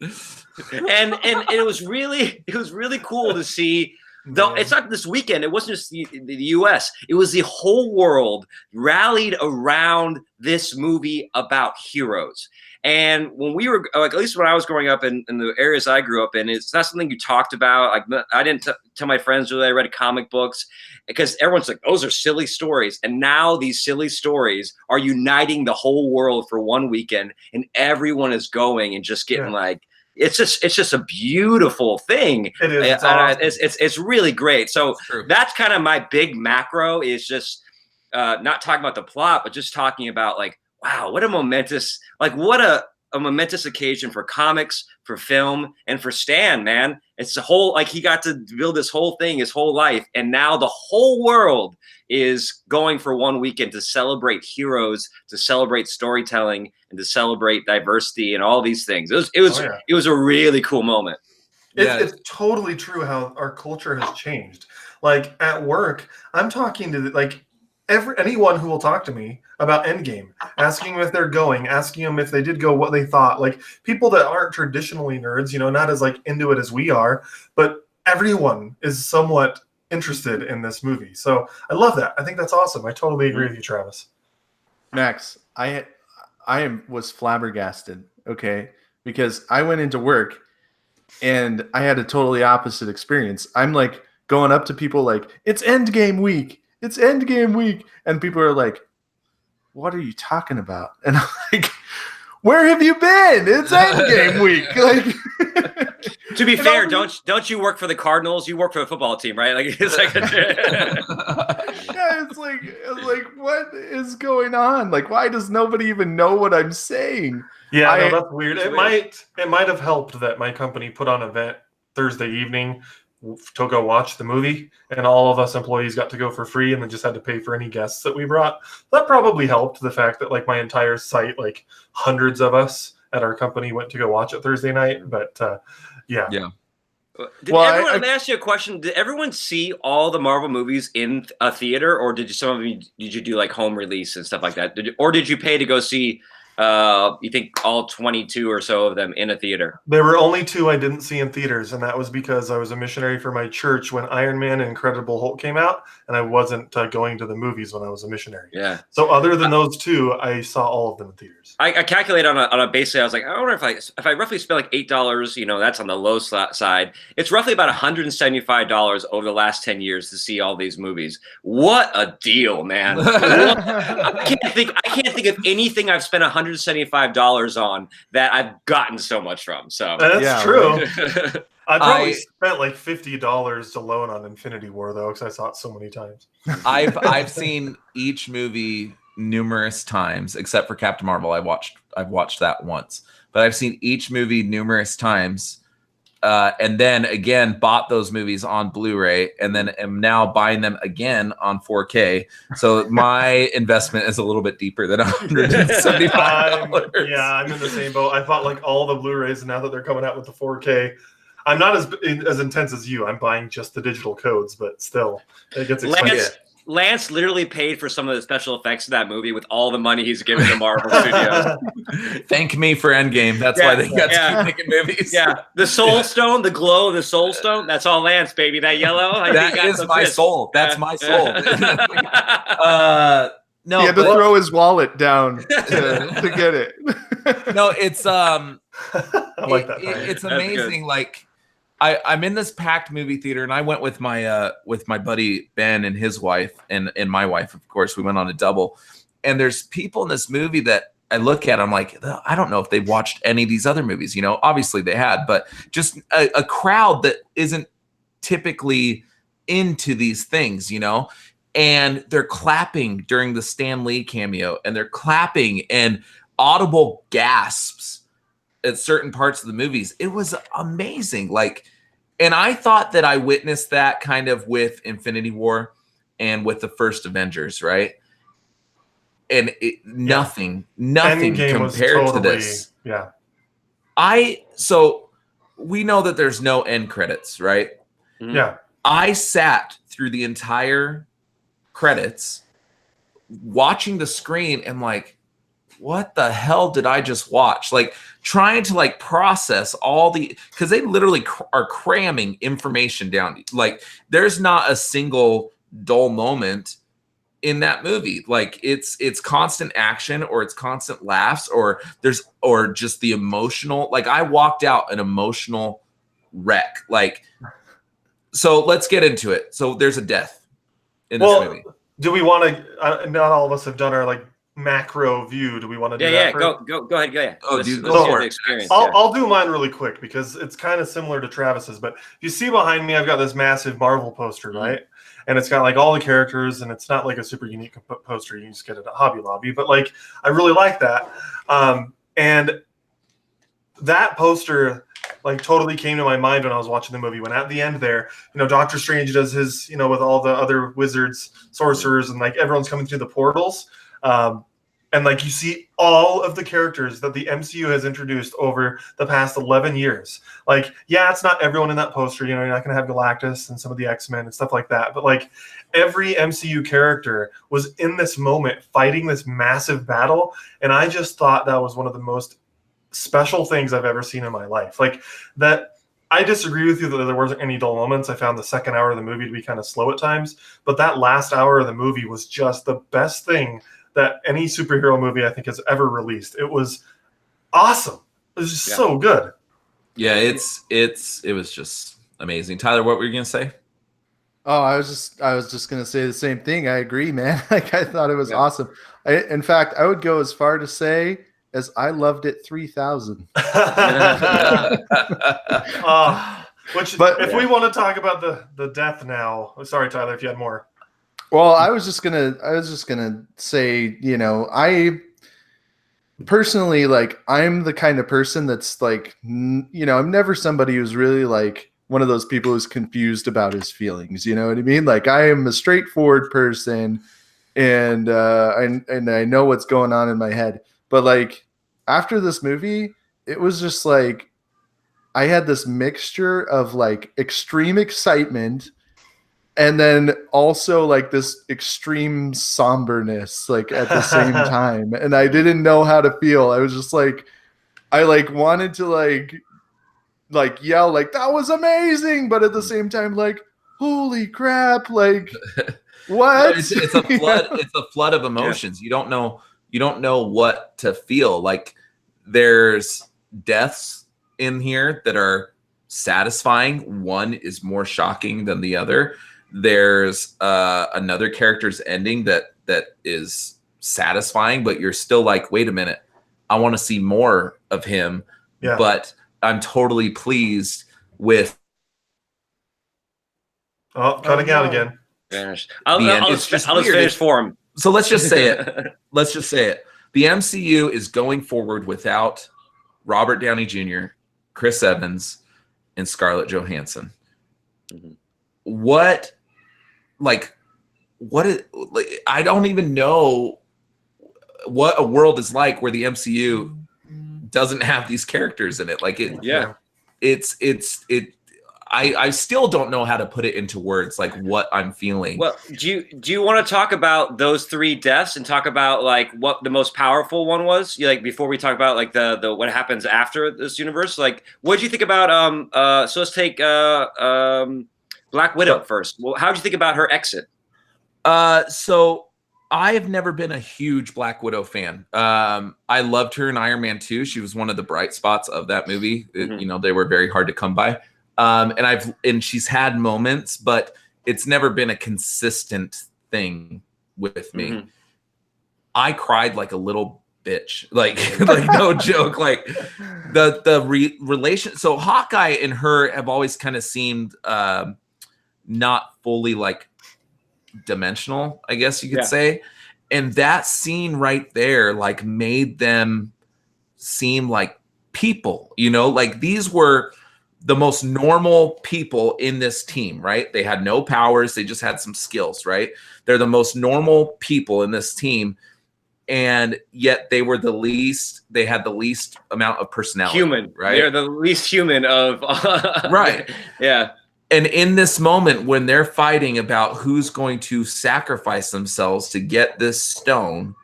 it was really cool to see. Though it's not this weekend, it wasn't just the U.S. It was the whole world rallied around this movie about heroes. And when we were, like, at least when I was growing up in the areas I grew up in, it's not something you talked about. Like, I didn't tell my friends that I read comic books because everyone's like, those are silly stories. And now these silly stories are uniting the whole world for one weekend, and everyone is going and just getting like. It's just a beautiful thing. It is. It's, awesome. It's really great. So that's kind of my big macro is just not talking about the plot, but just talking about like, wow, what a momentous occasion for comics, for film, and for Stan, man. It's a whole, like, he got to build this whole thing his whole life, and now the whole world is going for one weekend to celebrate heroes, to celebrate storytelling, and to celebrate diversity and all these things. It was a really cool moment. It's totally true how our culture has changed. Like at work, I'm talking to anyone who will talk to me about Endgame, asking them if they're going, asking them if they did go, what they thought. Like people that aren't traditionally nerds, not as like into it as we are, but everyone is somewhat interested in this movie. So I love that. I think that's awesome. I totally agree with you, Travis. Max, I was flabbergasted, okay? Because I went into work and I had a totally opposite experience. I'm like going up to people like, it's Endgame week. It's Endgame week. And people are like, what are you talking about? And I'm like, where have you been? It's Endgame week. Like, to be fair, don't you work for the Cardinals? You work for the football team, right? Like it's like it's like what is going on? Like, why does nobody even know what I'm saying? Yeah, that's weird. It might have helped that my company put on an event Thursday evening to go watch the movie, and all of us employees got to go for free, and then just had to pay for any guests that we brought. That probably helped the fact that like my entire site, like hundreds of us at our company went to go watch it Thursday night. But yeah. Did everyone? Let me ask you a question. Did everyone see all the Marvel movies in a theater, or did you do like home release and stuff like that? Did you pay to go see? You think all 22 or so of them in a theater? There were only 2 I didn't see in theaters, and that was because I was a missionary for my church when Iron Man and Incredible Hulk came out, and I wasn't going to the movies when I was a missionary. Yeah. So other than those 2, I saw all of them in theaters. I calculated on a basis. I was like, I wonder if I roughly spend like $8, that's on the low side. It's roughly about $175 over the last 10 years to see all these movies. What a deal, man! I can't think of anything I've spent $175 on that I've gotten so much from. So that's true. Right? I probably spent like $50 alone on Infinity War though, because I saw it so many times. I've seen each movie numerous times, except for Captain Marvel. I've watched that once, but I've seen each movie numerous times, and then again bought those movies on Blu-ray, and then am now buying them again on 4K. So my investment is a little bit deeper than $175. I'm in the same boat. I bought like all the Blu-rays, and now that they're coming out with the 4K, I'm not as intense as you. I'm buying just the digital codes, but still, it gets expensive. Lance literally paid for some of the special effects of that movie with all the money he's given to Marvel Studios. Thank me for Endgame. That's why they got to keep making movies. Yeah, the Soul Stone, the glow of the Soul Stone. That's all Lance, baby. That yellow. That is my soul. That's my soul. No, he had to throw his wallet down to get it. No, it's I like that. It's amazing. Like I'm in this packed movie theater, and I went with my buddy Ben and his wife and my wife. Of course, we went on a double. And there's people in this movie that I look at. I'm like, I don't know if they've watched any of these other movies. Obviously they had, but just a crowd that isn't typically into these things. And they're clapping during the Stan Lee cameo, and they're clapping and audible gasps at certain parts of the movies. It was amazing. And I thought that I witnessed that kind of with Infinity War and with the first Avengers, right? And nothing Endgame compared was to this. Yeah. So we know that there's no end credits, right? Yeah. I sat through the entire credits watching the screen and like, what the hell did I just watch? Like trying to process all because they literally are cramming information down. Like there's not a single dull moment in that movie. Like it's constant action, or it's constant laughs, or just the emotional. Like I walked out an emotional wreck. So let's get into it. So there's a death in this movie. Do we want to? Not all of us have done our macro view. Do we want to do that? Yeah. First? Go ahead. Go ahead. Oh, dude, go for the experience. I'll do mine really quick because it's kind of similar to Travis's. But if you see behind me, I've got this massive Marvel poster, right? And it's got all the characters, and it's not a super unique poster. You just get it at Hobby Lobby, but I really like that. And that poster totally came to my mind when I was watching the movie. When at the end there, Doctor Strange does his, with all the other wizards, sorcerers, and everyone's coming through the portals. And you see all of the characters that the MCU has introduced over the past 11 years. It's not everyone in that poster. You're not going to have Galactus and some of the X-Men and stuff like that. But every MCU character was in this moment fighting this massive battle. And I just thought that was one of the most special things I've ever seen in my life. That. I disagree with you that there wasn't any dull moments. I found the second hour of the movie to be kind of slow at times. But that last hour of the movie was just the best thing that any superhero movie I think has ever released. It was awesome. It was just so good. Yeah, it was just amazing. Tyler, what were you gonna say? Oh, I was just gonna say the same thing. I agree, man. I thought it was awesome. In fact, I would go as far to say as I loved it 3,000. If we want to talk about the death now, sorry, Tyler, if you had more. Well, I was just gonna say, I personally I'm the kind of person that's I'm never somebody who's really one of those people who's confused about his feelings. You know what I mean? Like, I am a straightforward person, and I know what's going on in my head. But like after this movie, it was just like I had this mixture of like extreme excitement and then also like this extreme somberness like at the same time, and I didn't know how to feel. I was just like, I like wanted to like yell like that was amazing, but at the same time like holy crap, like what? It's a flood. It's a flood of emotions. You don't know what to feel. Like, there's deaths in here that are satisfying. One is more shocking than the other. There's another character's ending that is satisfying, but you're still like, wait a minute, I want to see more of him. Yeah. But I'm totally pleased with. Oh, cutting out again. Finished. I'll just finish for him. So let's just say it. Let's just say it. The MCU is going forward without Robert Downey Jr., Chris Evans, and Scarlett Johansson. Mhm. I don't even know what a world is like where the MCU doesn't have these characters in it. Like it, Yeah. I still don't know how to put it into words, like what I'm feeling. Well, do you want to talk about those 3 deaths and talk about like what the most powerful one was? Like before we talk about like the what happens after this universe, like what did you think about so let's take Black Widow first. Well, how did you think about her exit? So I have never been a huge Black Widow fan. I loved her in Iron Man 2. She was one of the bright spots of that movie. They were very hard to come by. And she's had moments, but it's never been a consistent thing with me. Mm-hmm. I cried like a little bitch, like no joke. Like the relation. So Hawkeye and her have always kind of seemed not fully like dimensional, I guess you could say. And that scene right there like made them seem like people, like these were the most normal people in this team, right? They had no powers. They just had some skills, right? They're the most normal people in this team. And yet they had the least amount of personality. Human, right? They're the least human of right. Yeah. And in this moment when they're fighting about who's going to sacrifice themselves to get this stone,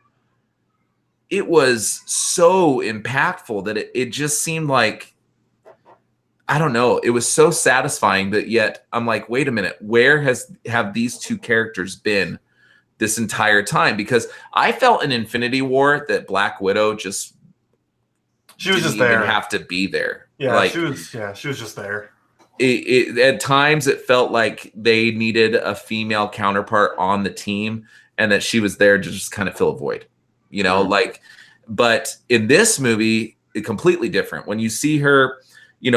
it was so impactful that it just seemed like, I don't know. It was so satisfying, but yet I'm like, wait a minute, where have these 2 characters been this entire time? Because I felt in Infinity War that Black Widow she was just there. Even have to be there. Yeah, she was just there. At times it felt like they needed a female counterpart on the team, and that she was there to just kind of fill a void, but in this movie, it's completely different. When you see her,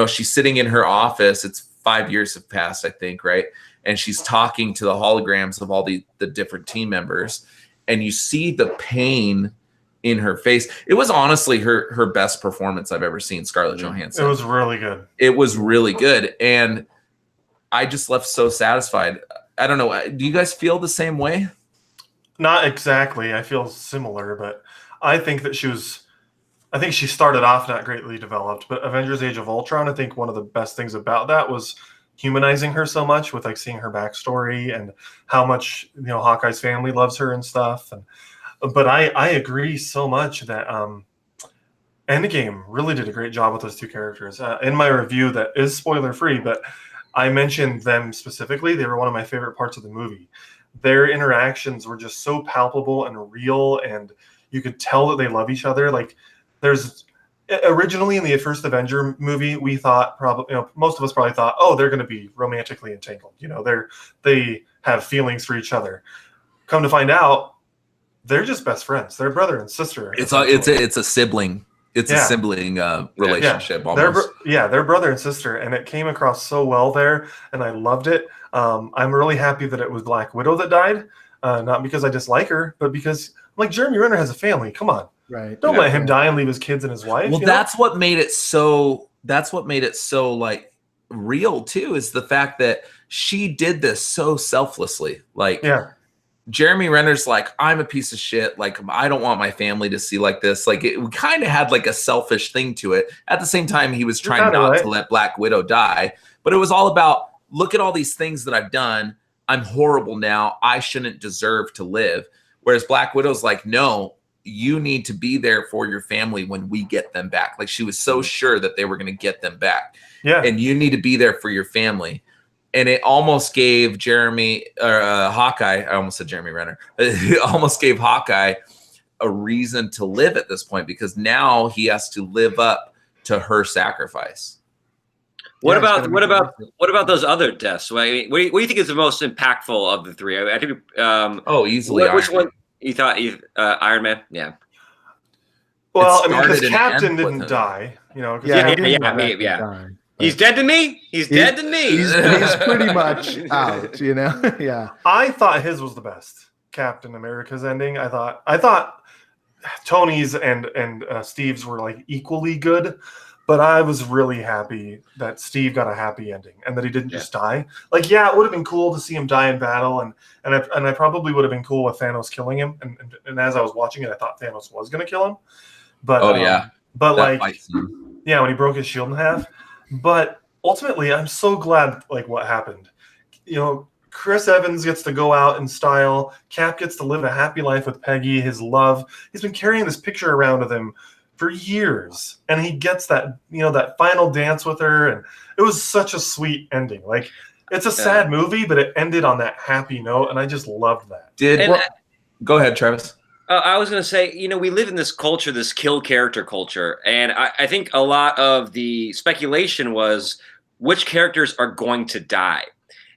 she's sitting in her office. It's 5 years have passed, I think, right? And she's talking to the holograms of all the different team members. And you see the pain in her face. It was honestly her best performance I've ever seen, Scarlett Johansson. It was really good. It was really good. And I just left so satisfied. I don't know. Do you guys feel the same way? Not exactly. I feel similar, but I think that I think she started off not greatly developed, but Avengers Age of Ultron, I think one of the best things about that was humanizing her so much with like seeing her backstory and how much, Hawkeye's family loves her and stuff. But I agree so much that Endgame really did a great job with those 2 characters. In my review that is spoiler free, but I mentioned them specifically. They were one of my favorite parts of the movie. Their interactions were just so palpable and real, and you could tell that they love each other. Like, there's originally in the first Avenger movie, we thought probably, most of us probably thought, oh, they're going to be romantically entangled. They have feelings for each other. Come to find out, they're just best friends. They're brother and sister. It's a sibling. It's a sibling relationship. Almost. They're brother and sister, and it came across so well there, and I loved it. I'm really happy that it was Black Widow that died, not because I dislike her, but because like Jeremy Renner has a family. Come on. Right. Don't let him die and leave his kids and his wife. Well, that's what made it so like real too is the fact that she did this so selflessly. Like, Jeremy Renner's like, I'm a piece of shit. Like, I don't want my family to see like this. Like, it kind of had like a selfish thing to it. At the same time, he was trying not to let Black Widow die. But it was all about, look at all these things that I've done. I'm horrible now. I shouldn't deserve to live. Whereas Black Widow's like, no, you need to be there for your family when we get them back. Like, she was so sure that they were going to get them back. Yeah. And you need to be there for your family. And it almost gave Hawkeye, I almost said Jeremy Renner. It almost gave Hawkeye a reason to live at this point, because now he has to live up to her sacrifice. What about those other deaths? What do you think is the most impactful of the three? I think easily. Which one you thought? Iron Man? Yeah. Well, I mean, because Captain didn't die. You know. Yeah. He's dead to me. He's dead to me. He's pretty much out. You know. Yeah. I thought his was the best. Captain America's ending. I thought Tony's and Steve's were like equally good. But I was really happy that Steve got a happy ending and that he didn't just die. Like, it would have been cool to see him die in battle, and I probably would have been cool with Thanos killing him. And as I was watching it, I thought Thanos was going to kill him. But when he broke his shield in half. But ultimately, I'm so glad what happened. You know, Chris Evans gets to go out in style. Cap gets to live a happy life with Peggy, his love. He's been carrying this picture around with him for years, and he gets that that final dance with her, and it was such a sweet ending. Like, it's a sad movie, but it ended on that happy note, and I just loved that. Go ahead, Travis. I was going to say, we live in this culture, this kill character culture, and I think a lot of the speculation was which characters are going to die.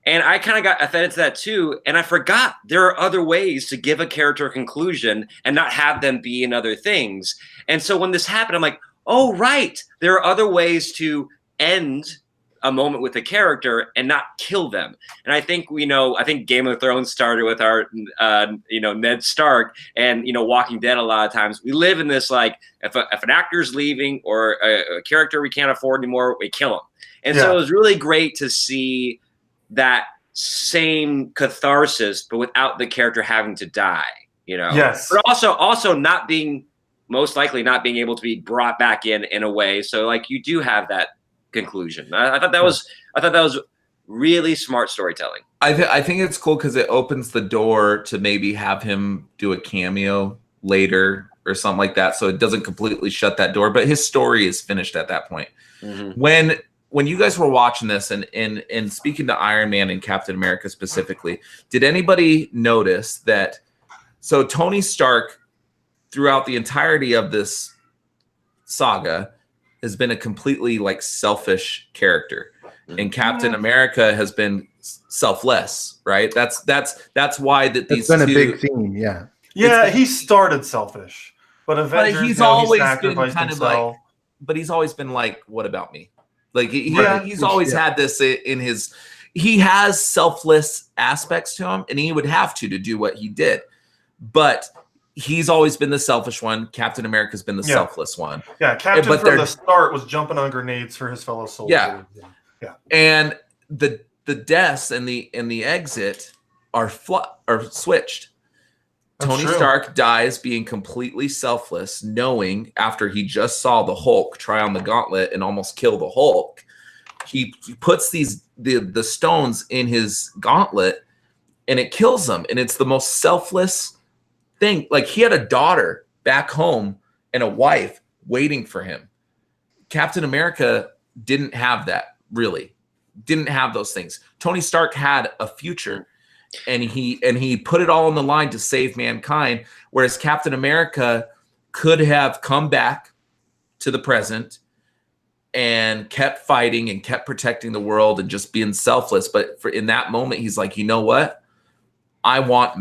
And I kind of got fed into that too, and I forgot there are other ways to give a character a conclusion and not have them be in other things. And so when this happened, I'm like, oh, right. There are other ways to end a moment with a character and not kill them. And I think, I think Game of Thrones started with our, Ned Stark, and, Walking Dead a lot of times. We live in this, like, if an actor's leaving or a character we can't afford anymore, we kill him. And so it was really great to see that same catharsis, but without the character having to die, Yes. But also not being, most likely not being able to be brought back in a way. So, like, you do have that conclusion. I thought that was really smart storytelling. I think it's cool because it opens the door to maybe have him do a cameo later or something like that. So it doesn't completely shut that door, but his story is finished at that point. Mm-hmm. When you guys were watching this and speaking to Iron Man and Captain America specifically, did anybody notice that? So Tony Stark, throughout the entirety of this saga, has been a completely selfish character, and Captain America has been selfless, right? That's why these been a big theme, he started selfish, but Avengers, he's always been kind of but he's always been like, what about me? Like he's always had this in his. He has selfless aspects to him, and he would have to do what he did, but he's always been the selfish one. Captain America's been the selfless one. Yeah, Captain from the start was jumping on grenades for his fellow soldiers. Yeah. And the deaths and the exit are switched. Tony Stark dies being completely selfless, knowing after he just saw the Hulk try on the gauntlet and almost kill the Hulk, he puts the stones in his gauntlet and it kills him. And it's the most selfless thing. Like, he had a daughter back home and a wife waiting for him. Captain America didn't have that, really. Didn't have those things. Tony Stark had a future, and he put it all on the line to save mankind, whereas Captain America could have come back to the present and kept fighting and kept protecting the world and just being selfless. But in that moment, he's like, you know what? I want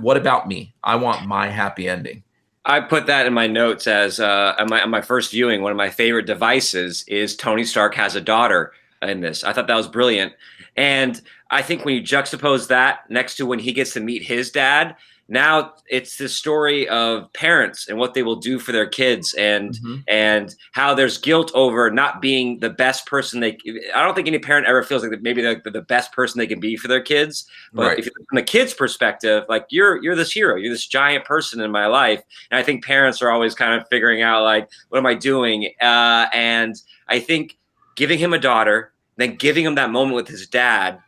what about me? I want my happy ending. I put that in my notes as on my first viewing. One of my favorite devices is Tony Stark has a daughter. in this. I thought that was brilliant. And I think when you juxtapose that next to when he gets to meet his dad, now it's this story of parents and what they will do for their kids, and how there's guilt over not being the best person I don't think any parent ever feels like that maybe they're the best person they can be for their kids. But if you look from the kid's perspective, like you're this hero, you're this giant person in my life. And I think parents are always kind of figuring out like, what am I doing? And I think giving him a daughter, then giving him that moment with his dad,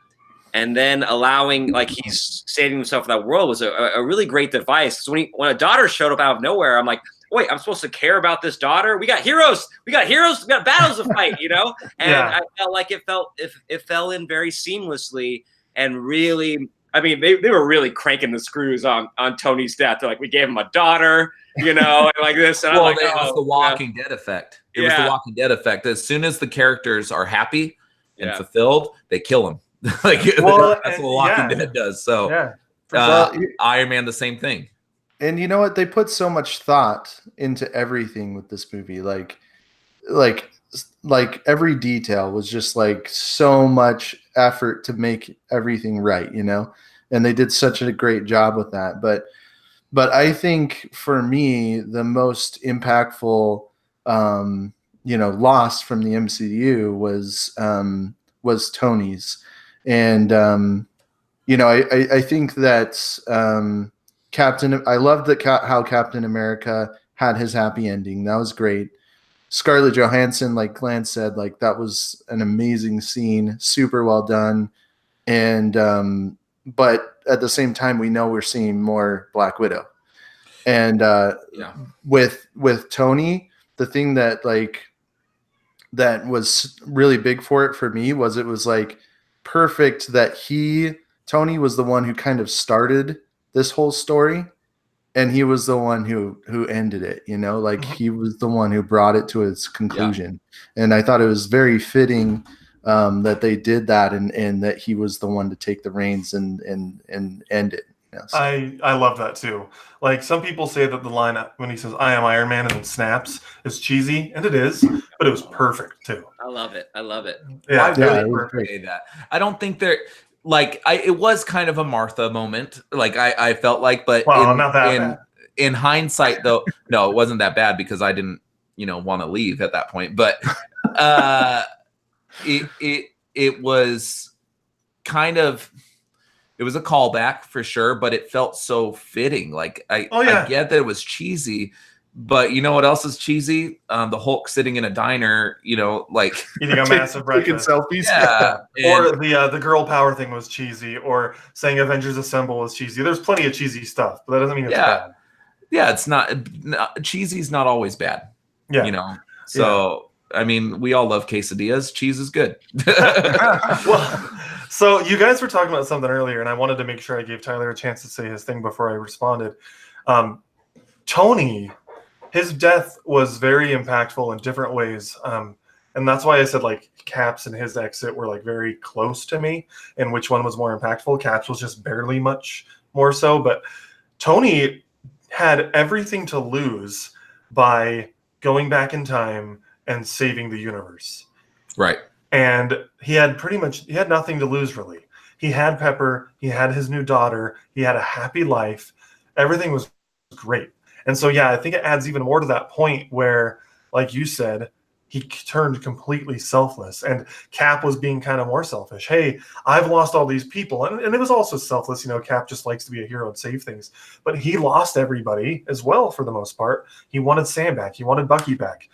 and then allowing, like, he's saving himself for that world was a really great device. Because when a daughter showed up out of nowhere, I'm like, wait, I'm supposed to care about this daughter? We got heroes. We got battles to fight, you know? And I felt like it fell in very seamlessly, and really, I mean, they were really cranking the screws on Tony's death. They're like, we gave him a daughter, you know, and like this. And well, I'm like, it was the Walking Dead effect. It was the Walking Dead effect. As soon as the characters are happy and fulfilled, they kill him. Like, that's what Walking Dead does. So Iron Man, the same thing. And you know what? They put so much thought into everything with this movie. Like every detail was just like so much effort to make everything right, you know? And they did such a great job with that. But I think for me, the most impactful, loss from the MCU was Tony's. And, I think that I loved how Captain America had his happy ending. That was great. Scarlett Johansson, like Glenn said, like that was an amazing scene, super well done. And, but at the same time, we know we're seeing more Black Widow. And with Tony, the thing that was really big for me was it was like perfect that Tony was the one who kind of started this whole story, and he was the one who ended it, you know, like he was the one who brought it to its conclusion. And I thought it was very fitting that they did that, and that he was the one to take the reins and end it. You know, so. I love that too. Like, some people say that the line when he says "I am Iron Man" and then snaps is cheesy, and it is, but it was perfect too. I love it. Yeah, that. I don't think they're like it was kind of a Martha moment, like I felt like, but not that bad. In hindsight, though, no, it wasn't that bad because I didn't, want to leave at that point. But it was kind of. It was a callback for sure, but it felt so fitting. Like I get that it was cheesy, but you know what else is cheesy? The Hulk sitting in a diner, like eating a massive breakfast, selfies. Yeah, or the girl power thing was cheesy, or saying Avengers Assemble was cheesy. There's plenty of cheesy stuff, but that doesn't mean it's bad. Yeah, it's not cheesy's not always bad. Yeah, So I mean, we all love quesadillas. Cheese is good. Well. So you guys were talking about something earlier, and I wanted to make sure I gave Tyler a chance to say his thing before I responded. Tony, his death was very impactful in different ways, and that's why I said like Cap's and his exit were like very close to me, and which one was more impactful. Cap's was just barely much more so, but Tony had everything to lose by going back in time and saving the universe. Right. And he had nothing to lose, really. He had Pepper, he had his new daughter, he had a happy life. Everything was great. And so, I think it adds even more to that point where, like you said, he turned completely selfless. And Cap was being kind of more selfish. Hey, I've lost all these people. And it was also selfless. Cap just likes to be a hero and save things. But he lost everybody as well for the most part. He wanted Sam back. He wanted Bucky back.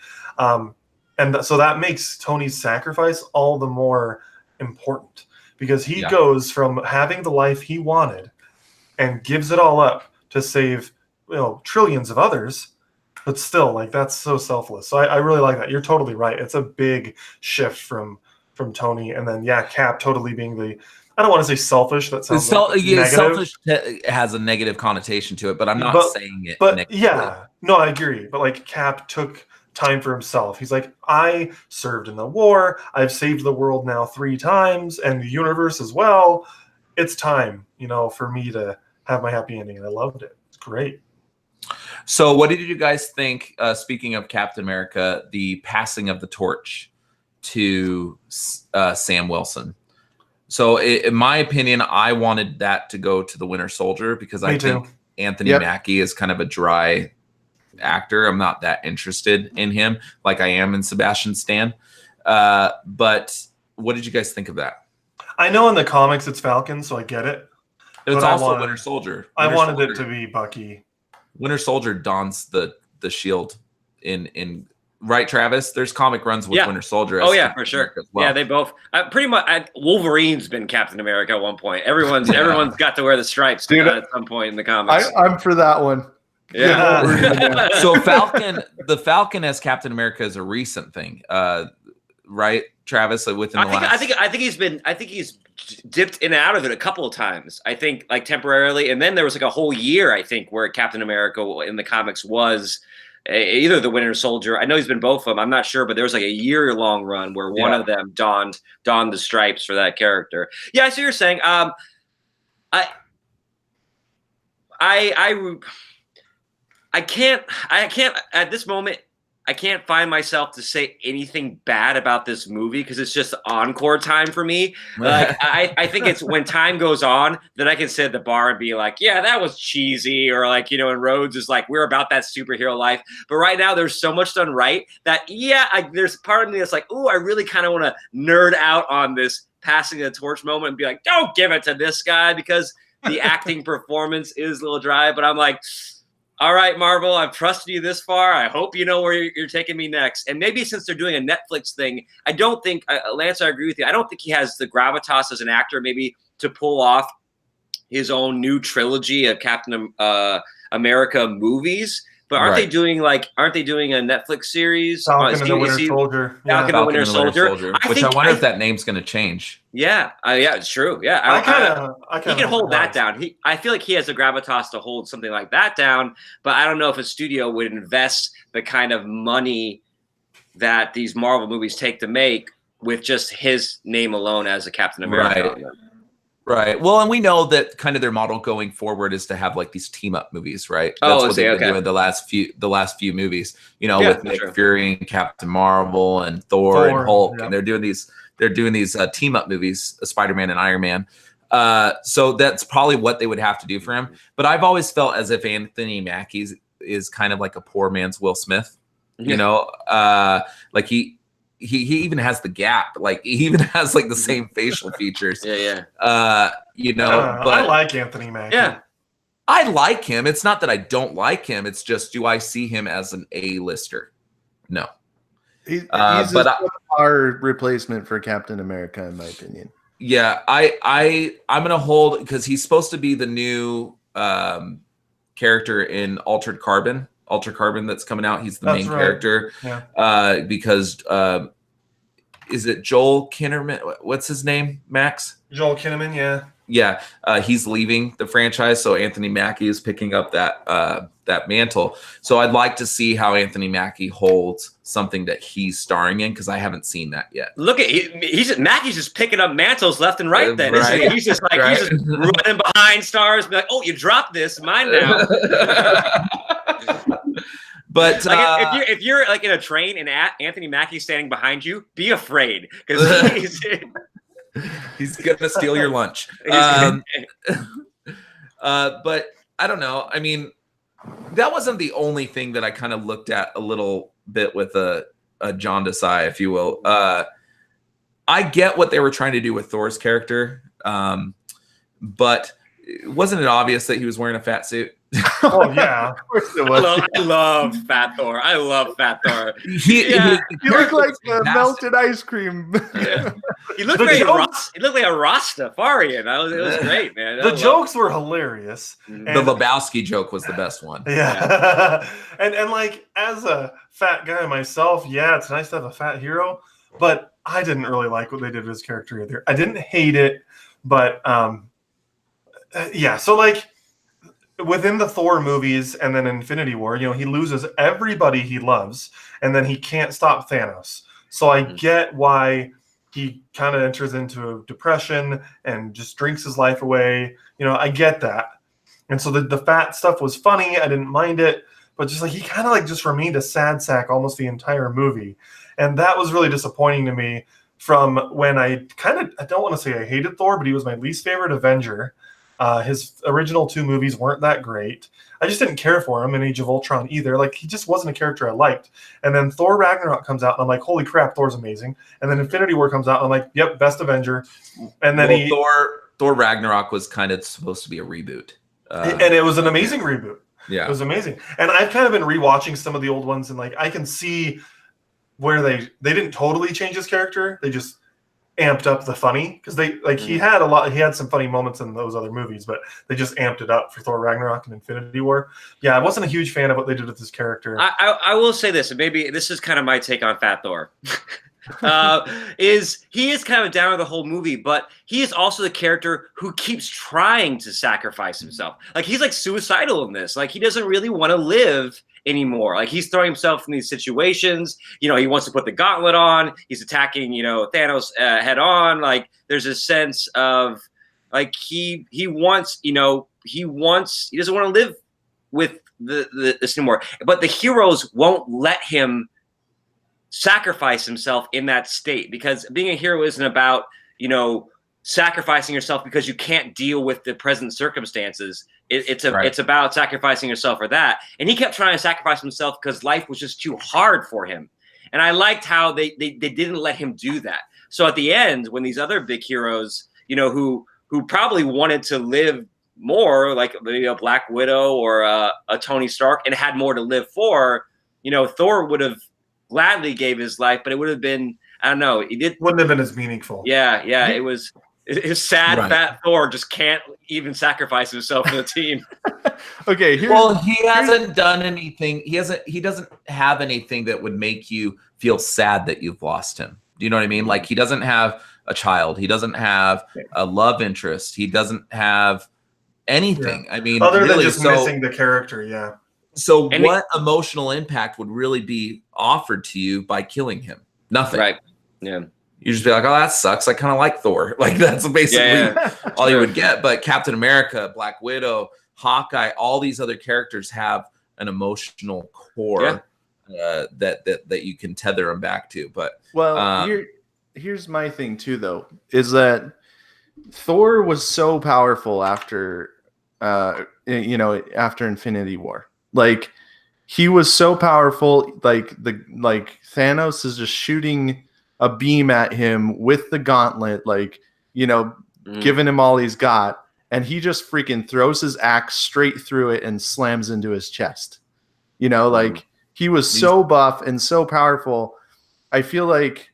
And so that makes Tony's sacrifice all the more important, because he goes from having the life he wanted and gives it all up to save trillions of others, but still, like, that's so selfless. So I really like that. You're totally right. It's a big shift from Tony, and then Cap totally being the, I don't want to say selfish. That sounds negative. Selfish has a negative connotation to it, but I'm not saying it. But no, I agree. But like, Cap took time for himself. He's like, I served in the war. I've saved the world now 3 times, and the universe as well. It's time, for me to have my happy ending, and I loved it. It's great. So what did you guys think, speaking of Captain America, the passing of the torch to Sam Wilson. So in my opinion, I wanted that to go to the Winter Soldier because I think Anthony Mackie is kind of a dry actor. I'm not that interested in him like I am in Sebastian Stan. But what did you guys think of that? I know in the comics it's Falcon, so I get it. It's also Winter Soldier. I wanted it to be Bucky. Winter Soldier dons the shield in right, Travis? There's comic runs with Winter Soldier. Oh yeah, for sure. Well. Yeah, they both pretty much. Wolverine's been Captain America at one point. Everyone's got to wear the stripes at some point in the comics. I'm for that one. Yeah. So the Falcon as Captain America is a recent thing, right, Travis? Within the last, I think he's dipped in and out of it a couple of times. I think like temporarily, and then there was like a whole year I think where Captain America in the comics was either the Winter Soldier. I know he's been both of them. I'm not sure, but there was like a year-long run where one of them donned the stripes for that character. Yeah, I see what you're saying. I can't at this moment. I can't find myself to say anything bad about this movie because it's just encore time for me. Like I think it's when time goes on that I can sit at the bar and be like, yeah, that was cheesy, or like, you know, and Rhodes is like, we're about that superhero life. But right now there's so much done right that there's part of me that's like, oh, I really kind of want to nerd out on this passing the torch moment and be like, don't give it to this guy because the acting performance is a little dry. But I'm like, all right, Marvel, I've trusted you this far. I hope you know where you're taking me next. And maybe since they're doing a Netflix thing, I don't think, Lance, I agree with you. I don't think he has the gravitas as an actor maybe to pull off his own new trilogy of Captain America movies. But aren't they doing a Netflix series? Falcon and the Winter Soldier. Falcon and the Winter Soldier. Which I wonder if that name's going to change. Yeah, it's true. Yeah, he can hold that down. I feel like he has the gravitas to hold something like that down, but I don't know if a studio would invest the kind of money that these Marvel movies take to make with just his name alone as a Captain America. Right. Well, and we know that kind of their model going forward is to have like these team up movies, right? That's what they've been doing the last few movies, you know, with Nick Fury and Captain Marvel and Thor and Hulk, and they're doing these team up movies, Spider-Man and Iron Man. So that's probably what they would have to do for him. But I've always felt as if Anthony Mackie is kind of like a poor man's Will Smith, you know, like he even has the gap, like he even has like the same facial features. You know, but I like Anthony Mackie. Yeah, I like him. It's not that I don't like him. It's just, do I see him as an A-lister? No. He's our replacement for Captain America, in my opinion. Yeah, I'm gonna hold because he's supposed to be the new character in Altered Carbon that's coming out. He's the main character. Yeah. Because is it Joel Kinnaman? What's his name? Max? Joel Kinnaman, yeah. Yeah, he's leaving the franchise, so Anthony Mackie is picking up that mantle. So I'd like to see how Anthony Mackie holds something that he's starring in, because I haven't seen that yet. Look at Mackie's just picking up mantles left and right. Then isn't he? He's just like he's just running behind stars, be like, "Oh, you dropped this, mine now." But like if you're like in a train and Anthony Mackie's standing behind you, be afraid because he's gonna steal your lunch. But I don't know. I mean, that wasn't the only thing that I kind of looked at a little bit with a jaundiced eye, if you will. I get what they were trying to do with Thor's character, but wasn't it obvious that he was wearing a fat suit? Oh yeah, of course it was. I love Fat Thor. I love Fat Thor. He looked like melted ice cream. Yeah. He looked like a Rastafarian. It was great, man. The jokes were hilarious. The Lebowski joke was the best one. Yeah. and like, as a fat guy myself, yeah, it's nice to have a fat hero, but I didn't really like what they did with his character either. I didn't hate it, but yeah. So like, within the Thor movies and then Infinity War, you know, he loses everybody he loves, and then he can't stop Thanos. So I get why he kind of enters into a depression and just drinks his life away. You know, I get that. And so the fat stuff was funny. I didn't mind it. but just like he kind of like just remained a sad sack almost the entire movie, and that was really disappointing to me. From when I don't want to say I hated Thor, but he was my least favorite Avenger. His original 2 movies weren't that great. I just didn't care for him in Age of Ultron either. Like, he just wasn't a character I liked. And then Thor Ragnarok comes out, and I'm like, holy crap, Thor's amazing. And then Infinity War comes out, and I'm like, yep, best Avenger. And then Thor Ragnarok was kind of supposed to be a reboot. And it was an amazing reboot. Yeah. It was amazing. And I've kind of been rewatching some of the old ones, and like I can see where they didn't totally change his character. They just amped up the funny, because he had some funny moments in those other movies, but they just amped it up for Thor Ragnarok and Infinity War. Yeah, I wasn't a huge fan of what they did with this character. I will say this, and maybe this is kind of my take on Fat Thor. Is he is kind of down with the whole movie, but he is also the character who keeps trying to sacrifice himself. Like, he's like suicidal in this. Like, he doesn't really want to live anymore. Like, he's throwing himself in these situations. You know, he wants to put the gauntlet on. He's attacking, you know, Thanos head on. Like, there's a sense of like he wants, you know, he doesn't want to live with this anymore. But the heroes won't let him sacrifice himself in that state, because being a hero isn't about, you know, sacrificing yourself because you can't deal with the present circumstances. It's about sacrificing yourself for that. And he kept trying to sacrifice himself because life was just too hard for him. And I liked how they didn't let him do that. So at the end, when these other big heroes, you know, who probably wanted to live more, like maybe a Black Widow or a Tony Stark, and had more to live for, you know, Thor would have gladly gave his life, but it would have been, I don't know, wouldn't have been as meaningful. Yeah, it was. His sad fat Thor just can't even sacrifice himself for the team. Okay, he hasn't done anything. He doesn't have anything that would make you feel sad that you've lost him. Do you know what I mean? Like, he doesn't have a child. He doesn't have a love interest. He doesn't have anything. Yeah. I mean, other than just missing the character. Yeah. So what emotional impact would really be offered to you by killing him? Nothing. Right. Yeah. You just be like, oh, that sucks. I kind of like Thor. Like, that's basically all you would get. But Captain America, Black Widow, Hawkeye, all these other characters have an emotional core that you can tether them back to. But here's my thing too, though, is that Thor was so powerful after after Infinity War. Like, he was so powerful. Like Thanos is just shooting a beam at him with the gauntlet, like, you know, giving him all he's got, and he just freaking throws his axe straight through it and slams into his chest. You know, like, he was so buff and so powerful. I feel like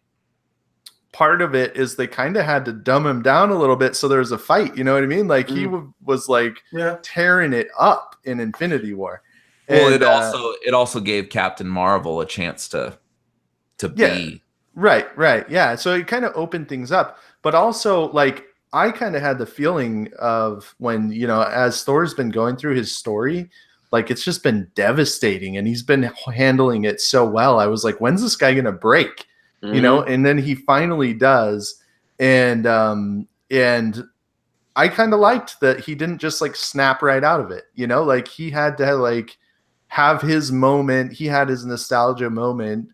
part of it is they kind of had to dumb him down a little bit so there was a fight. You know what I mean? Like, he was like tearing it up in Infinity War. Well, and it also gave Captain Marvel a chance to be. Right. Yeah. So it kind of opened things up. But also, like, I kind of had the feeling of when, you know, as Thor's been going through his story, like, it's just been devastating, and he's been handling it so well. I was like, when's this guy going to break? You know? And then he finally does. And I kind of liked that he didn't just like snap right out of it. You know, like, he had to like have his moment. He had his nostalgia moment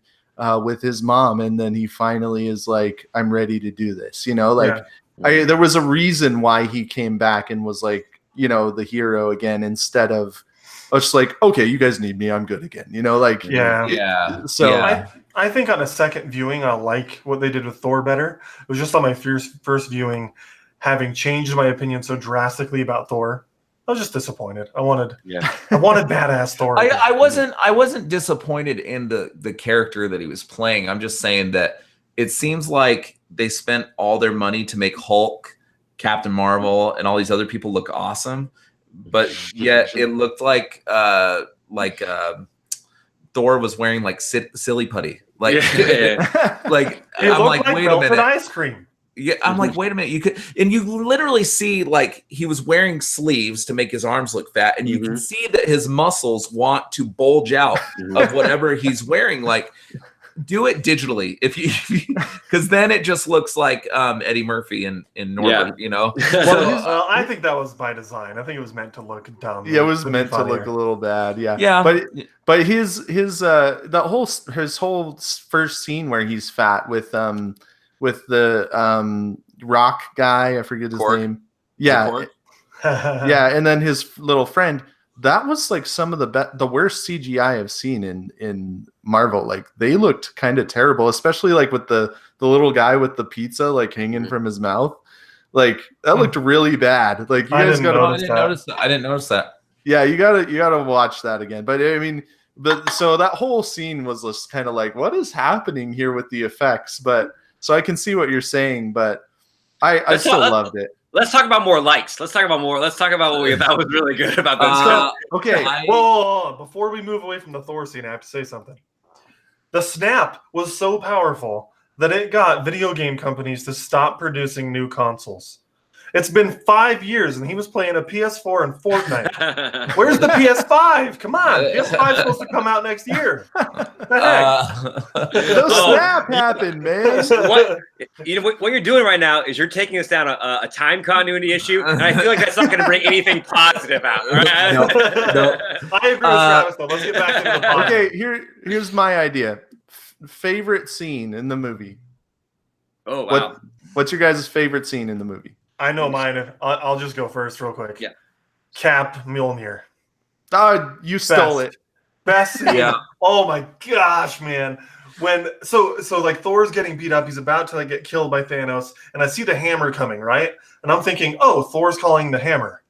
with his mom, and then he finally is like, I'm ready to do this. You know, like, there was a reason why he came back and was like, you know, the hero again, instead of just like, okay, you guys need me, I'm good again. You know, like, I think on a second viewing, I like what they did with Thor better. It was just on my first viewing, having changed my opinion so drastically about Thor, I was just disappointed. I wanted badass Thor. I wasn't disappointed in the character that he was playing. I'm just saying that it seems like they spent all their money to make Hulk, Captain Marvel, and all these other people look awesome, but yet it looked like Thor was wearing like silly putty. Like, like, I'm like, wait a minute, ice cream. Yeah, I'm like, wait a minute. You literally see, like, he was wearing sleeves to make his arms look fat, and you can see that his muscles want to bulge out of whatever he's wearing. Like, do it digitally if you because then it just looks like Eddie Murphy in Norbert, you know. Well, I think that was by design. I think it was meant to look dumb. Yeah, it was meant to look a little bad. Yeah, yeah. But his whole first scene where he's fat with the rock guy, I forget his name. Yeah, yeah, and then his little friend. That was like some of the worst CGI I've seen in Marvel. Like they looked kind of terrible, especially like with the little guy with the pizza like hanging from his mouth. Like that looked really bad. Like you guys got I didn't notice that. Yeah, you gotta watch that again. But I mean, so that whole scene was just kind of like, what is happening here with the effects? But so I can see what you're saying, but I still loved it. Let's talk about more likes. Let's talk about what we thought was really good about this. Okay. Whoa, before we move away from the Thor scene, I have to say something. The snap was so powerful that it got video game companies to stop producing new consoles. It's been 5 years, and he was playing a PS4 and Fortnite. Where's the PS5? Come on, PS5 is supposed to come out next year. The snap happened, man. What you're doing right now is you're taking us down a time continuity issue, and I feel like that's not going to bring anything positive out. Right? No. I agree with Travis, though. Let's get back into the podcast. Okay, here's my idea. Favorite scene in the movie. Oh, wow. What's your guys' favorite scene in the movie? I know mine. I'll just go first real quick. Yeah. Cap Mjolnir. Oh, you stole it. Best scene. Yeah. Oh my gosh, man. When so like Thor's getting beat up, he's about to like get killed by Thanos, and I see the hammer coming, right? And I'm thinking, oh, Thor's calling the hammer.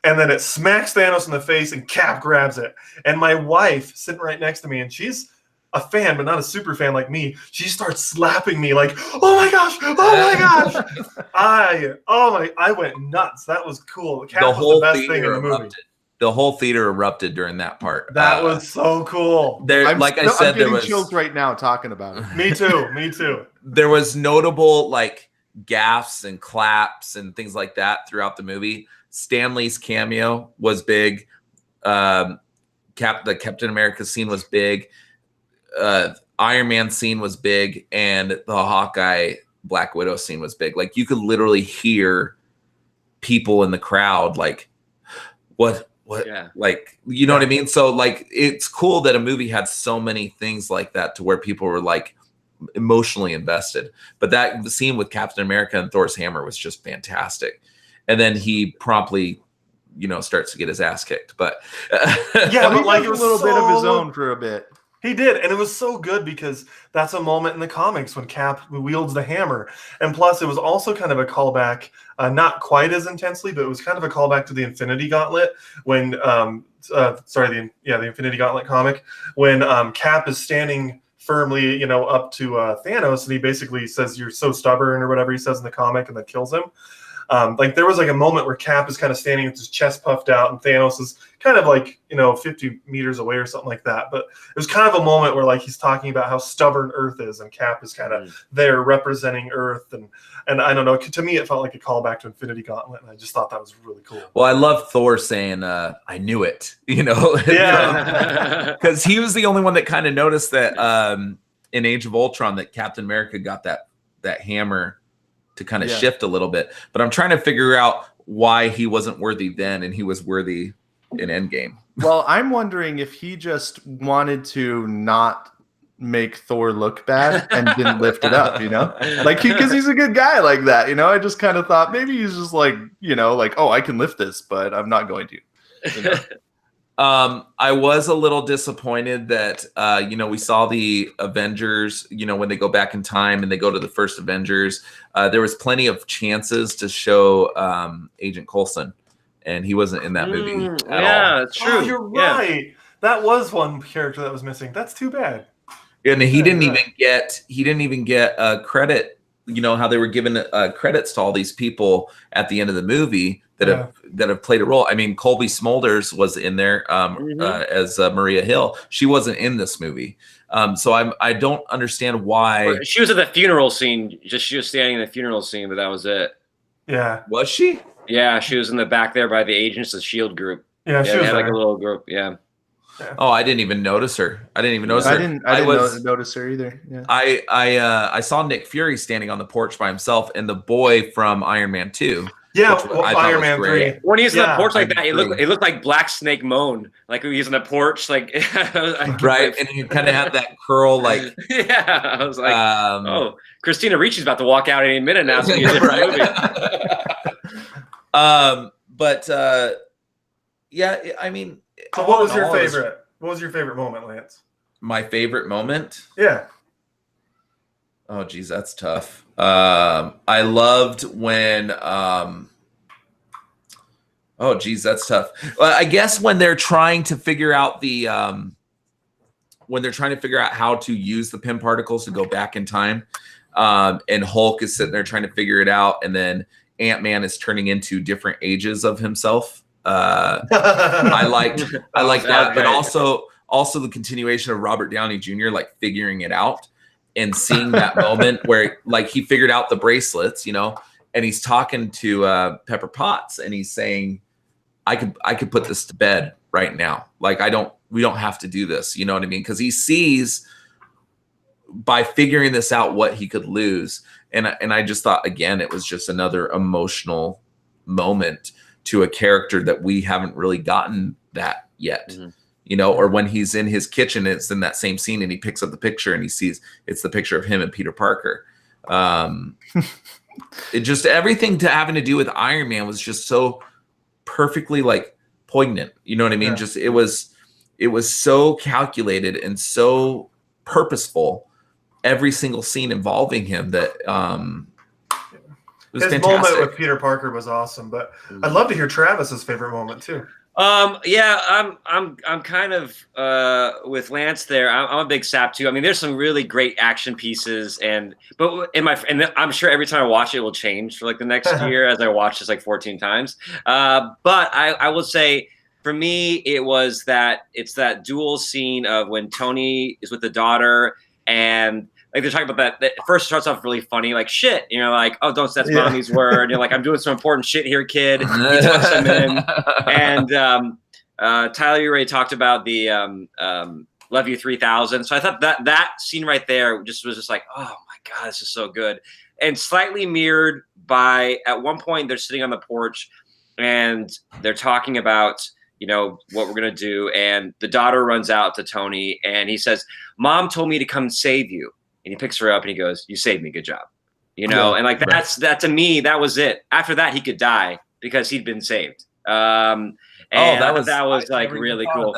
And then it smacks Thanos in the face and Cap grabs it. And my wife sitting right next to me, and she's a fan, but not a super fan like me. She starts slapping me like, oh my gosh, I went nuts. That was cool. Cap was the best thing in the movie. The whole theater erupted during that part. That was so cool. I'm getting chills right now talking about it. Me too. There was notable like gaffes and claps and things like that throughout the movie. Stanley's cameo was big. The Captain America scene was big. Iron Man scene was big, and the Hawkeye Black Widow scene was big. Like you could literally hear people in the crowd like, what yeah. Like, you know what I mean? So like it's cool that a movie had so many things like that to where people were like emotionally invested. But the scene with Captain America and Thor's hammer was just fantastic. And then he promptly, starts to get his ass kicked. But yeah, but like it was a little bit of his own for a bit. He did, and it was so good because that's a moment in the comics when Cap wields the hammer. And plus, it was also kind of a callback, not quite as intensely, but it was kind of a callback to the Infinity Gauntlet when, the Infinity Gauntlet comic, when Cap is standing firmly, up to Thanos, and he basically says, "You're so stubborn," or whatever he says in the comic, and then kills him. There was like a moment where Cap is kind of standing with his chest puffed out, and Thanos is kind of like 50 meters away or something like that. But it was kind of a moment where like he's talking about how stubborn Earth is, and Cap is kind of there representing Earth, and I don't know. To me, it felt like a callback to Infinity Gauntlet, and I just thought that was really cool. Well, I love Thor saying, "I knew it," Yeah, because he was the only one that kind of noticed that in Age of Ultron that Captain America got that hammer to kind of shift a little bit. But I'm trying to figure out why he wasn't worthy then and he was worthy in Endgame. Well, I'm wondering if he just wanted to not make Thor look bad and didn't lift it up, like because he's a good guy like that, I just kind of thought maybe he's just like, like, oh, I can lift this, but I'm not going to. I was a little disappointed that, we saw the Avengers, when they go back in time and they go to the first Avengers, there was plenty of chances to show Agent Coulson, and he wasn't in that movie at all. It's true. Oh, you're right. That was one character that was missing. That's too bad. And he didn't even get credit. How they were given credits to all these people at the end of the movie that have played a role. I mean, Colby Smulders was in there as Maria Hill. She wasn't in this movie, so I don't understand why. She was at the funeral scene. She was standing in the funeral scene, but that was it. Yeah, was she? Yeah, she was in the back there by the Agents of S.H.I.E.L.D. group. Yeah, she was had there. like a little group. Yeah. Oh, I didn't even notice her. I didn't even notice her. I didn't notice her either. Yeah. I saw Nick Fury standing on the porch by himself, and the boy from Iron Man 2. Yeah, which I thought Iron was Man great. 3. When he's on the porch like Iron that, Man it looked like Black Snake Moan. Like when he's on the porch, like Right, and he kind of had that curl, like yeah. I was like, oh, Christina Ricci's about to walk out any minute now. So but yeah, I mean, so what was your favorite? What was your favorite moment, Lance? My favorite moment? Yeah. Oh, geez, that's tough. I loved when. Oh, geez, that's tough. Well, I guess when they're trying to figure out how to use the Pym particles to go back in time, and Hulk is sitting there trying to figure it out, and then Ant-Man is turning into different ages of himself. I like that, but also the continuation of Robert Downey Jr. like figuring it out and seeing that moment where like he figured out the bracelets, and he's talking to Pepper Potts, and he's saying, I could put this to bed right now. Like we don't have to do this. You know what I mean? Because he sees by figuring this out what he could lose. And I just thought, again, it was just another emotional moment to a character that we haven't really gotten that yet. Mm-hmm. Or when he's in his kitchen, it's in that same scene, and he picks up the picture and he sees it's the picture of him and Peter Parker. It just, everything having to do with Iron Man was just so perfectly like poignant. You know what I mean? Yeah. Just, it was so calculated and so purposeful. Every single scene involving him that, his fantastic. Moment with Peter Parker was awesome, but I'd love to hear Travis's favorite moment too. Yeah, I'm kind of with Lance there. I'm a big sap too. I mean, there's some really great action pieces, and I'm sure every time I watch it, it will change for like the next year as I watch this like 14 times. But I will say for me, it's that dual scene of when Tony is with the daughter, and like they're talking about that first starts off really funny, like shit, like, oh, that's mommy's word. And you're like, I'm doing some important shit here, kid. He tucks him in. And Tyler, you already talked about the Love You 3000. So I thought that scene right there was just like, oh my God, this is so good. And slightly mirrored by, at one point they're sitting on the porch and they're talking about, what we're going to do. And the daughter runs out to Tony and he says, Mom told me to come save you. And he picks her up and he goes, you saved me. Good job. And like, that to me, that was it. After that, he could die because he'd been saved. And that was like really cool.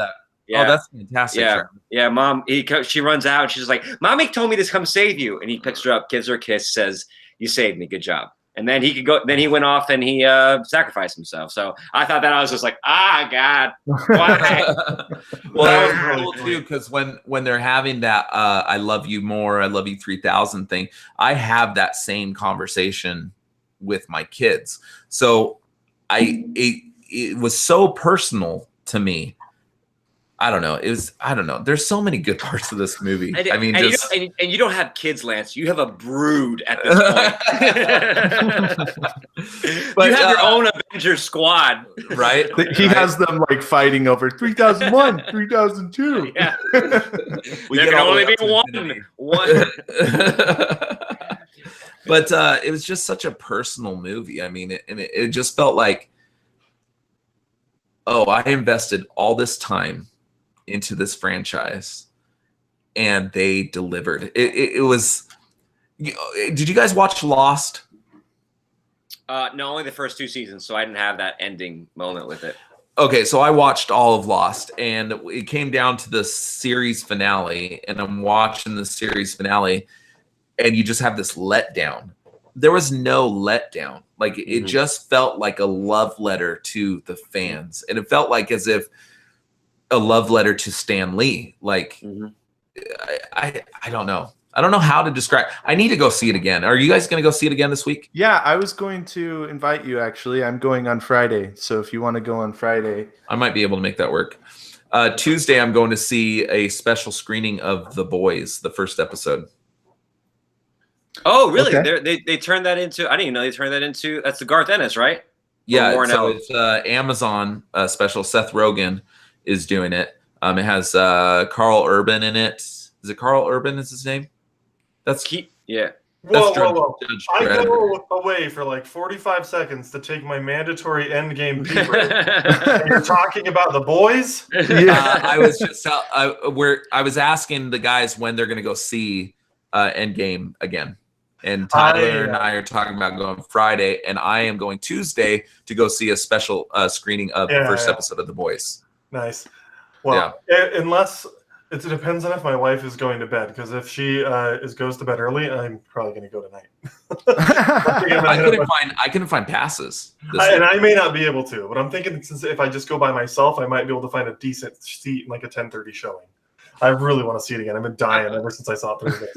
Yeah. Oh, that's fantastic. Yeah. Yeah. Mom, she runs out and she's like, Mommy told me to come save you. And he picks her up, gives her a kiss, says, you saved me. Good job. And then he went off and he sacrificed himself. So I thought that I was just like, God, why? Well, that was cool too, because when they're having that I love you more, I love you 3000 thing, I have that same conversation with my kids. So it was so personal to me. I don't know. There's so many good parts of this movie. And you don't have kids, Lance. You have a brood at this point. But you have your own Avengers squad, right? He has them like fighting over 3001, 3002. Yeah. There can only be one. But it was just such a personal movie. I mean, it just felt like, oh, I invested all this time into this franchise and they delivered. It was, did you guys watch Lost? No, only the first 2 seasons, so I didn't have that ending moment with it. Okay, so I watched all of Lost, and it came down to the series finale, and I'm watching the series finale, and you just have this letdown. There was no letdown. Like, it just felt like a love letter to the fans, and it felt like as if a love letter to Stan Lee. Like, I don't know. I don't know how to describe. I need to go see it again. Are you guys going to go see it again this week? Yeah, I was going to invite you, actually. I'm going on Friday. So if you want to go on Friday. I might be able to make that work. Tuesday, I'm going to see a special screening of The Boys, the first episode. Oh, really? Okay. They turned that into, I didn't even know they turned that into, that's the Garth Ennis, right? Yeah, so it's Amazon special. Seth Rogen is doing it. It has Carl Urban in it. Is it Carl Urban? Is his name? That's Yeah. Whoa, Judge- whoa, whoa. Judge I Dredd. go away for like 45 seconds to take my mandatory Endgame pee break. And you're talking about the boys? I was just I was asking the guys when they're gonna go see Endgame again, and Tyler and I are talking about going Friday, and I am going Tuesday to go see a special screening of the first episode of The Boys. Nice. Well, unless it depends on if my wife is going to bed, because if she goes to bed early, I'm probably going to go tonight. I couldn't find passes, and I may not be able to, but I'm thinking since if I just go by myself, I might be able to find a decent seat in like a 10:30 showing. I really want to see it again. I've been dying ever since I saw it Thursday.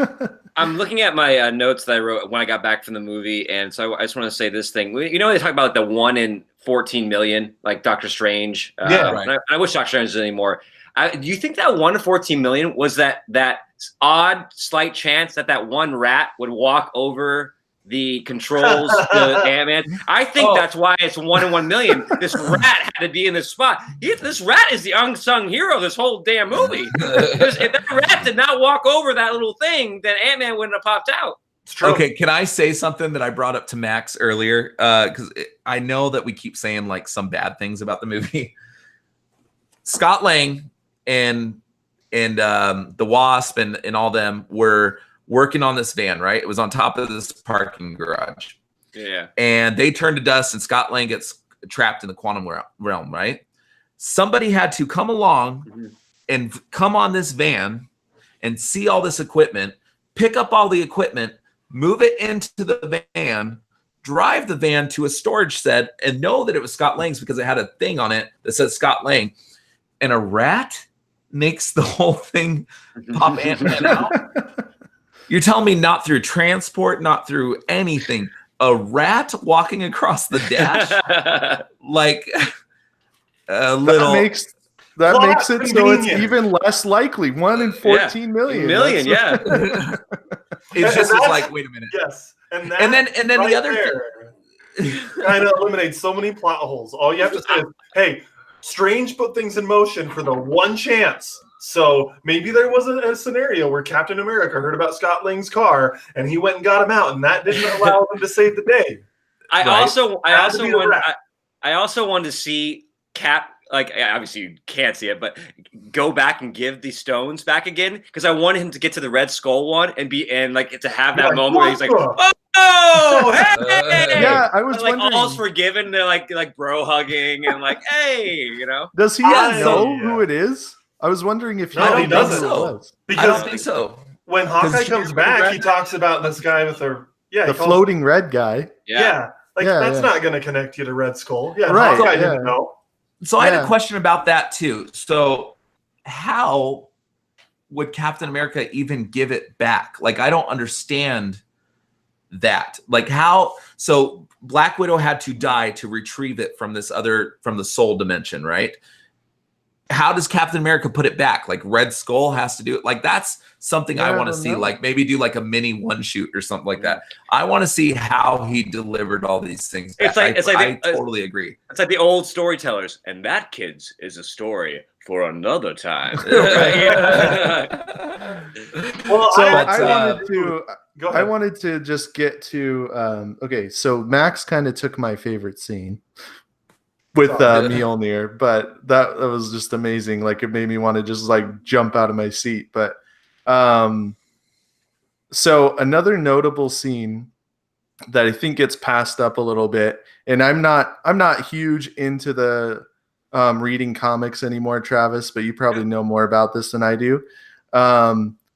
I'm looking at my notes that I wrote when I got back from the movie, and so I just want to say this thing. You know, they talk about like the 1 in 14 million, like Doctor Strange. Right. I wish Doctor Strange was anymore. Do you think that 1 in 14 million was that odd, slight chance that one rat would walk over the controls to Ant-Man? I think that's why it's 1 in 1 million. This rat had to be in this spot. This rat is the unsung hero of this whole damn movie. Because if that rat did not walk over that little thing, then Ant-Man wouldn't have popped out. It's true. Okay, can I say something that I brought up to Max earlier? Because I know that we keep saying like some bad things about the movie. Scott Lang and the Wasp and all them were working on this van, right? It was on top of this parking garage. Yeah. And they turn to dust, and Scott Lang gets trapped in the quantum realm, right? Somebody had to come along and come on this van and see all this equipment, pick up all the equipment, move it into the van, drive the van to a storage shed, and know that it was Scott Lang's because it had a thing on it that says Scott Lang. And a rat makes the whole thing pop Ant-Man out? You're telling me not through transport, not through anything. A rat walking across the dash? Like a little... That makes it so it's even less likely. 1 in 14 million. Yeah. It just was like, wait a minute. Yes. And then right the other kind of eliminates so many plot holes. All you have to say is, hey, Strange put things in motion for the one chance. So maybe there was a scenario where Captain America heard about Scott Lang's car and he went and got him out, and that didn't allow him to save the day. I also wanted to see Cap. Like, obviously you can't see it, but go back and give the stones back again, because I wanted him to get to the Red Skull one and to have that moment where he's like, "Oh, hey!" Yeah, I was like wondering. all's forgiven. They're like bro hugging and like, "Hey," you know. Does he know who it is? I was wondering if he doesn't. who it was. Because I don't think so. When Hawkeye comes back, he talks about this guy with the floating red guy. That's not going to connect you to Red Skull. Yeah, right. Hawkeye didn't know. So I had a question about that too. So how would Captain America even give it back? Like, I don't understand that. Like, how? So Black Widow had to die to retrieve it from the soul dimension, right? How does Captain America put it back? Like, Red Skull has to do it. Like, that's something I want to see. Like, maybe do like a mini one shoot or something like that. I want to see how he delivered all these things back. I totally agree. It's like the old storytellers, and that, kids, is a story for another time. Well, so I wanted to just get to okay, so Max kind of took my favorite scene with Mjolnir, but that was just amazing. Like, it made me want to just like jump out of my seat. But so another notable scene that I think gets passed up a little bit, and I'm not huge into the reading comics anymore, Travis, but you probably know more about this than I do.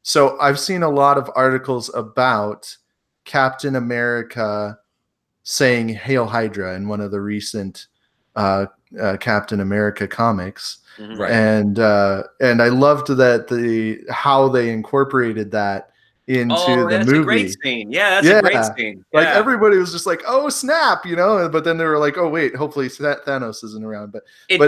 So I've seen a lot of articles about Captain America saying "Hail Hydra" in one of the recent Captain America comics, right? And I loved that how they incorporated that into the movie. A great scene. Yeah, that's a great scene. Like, everybody was just like, "Oh snap," you know. But then they were like, "Oh wait, hopefully Thanos isn't around." But it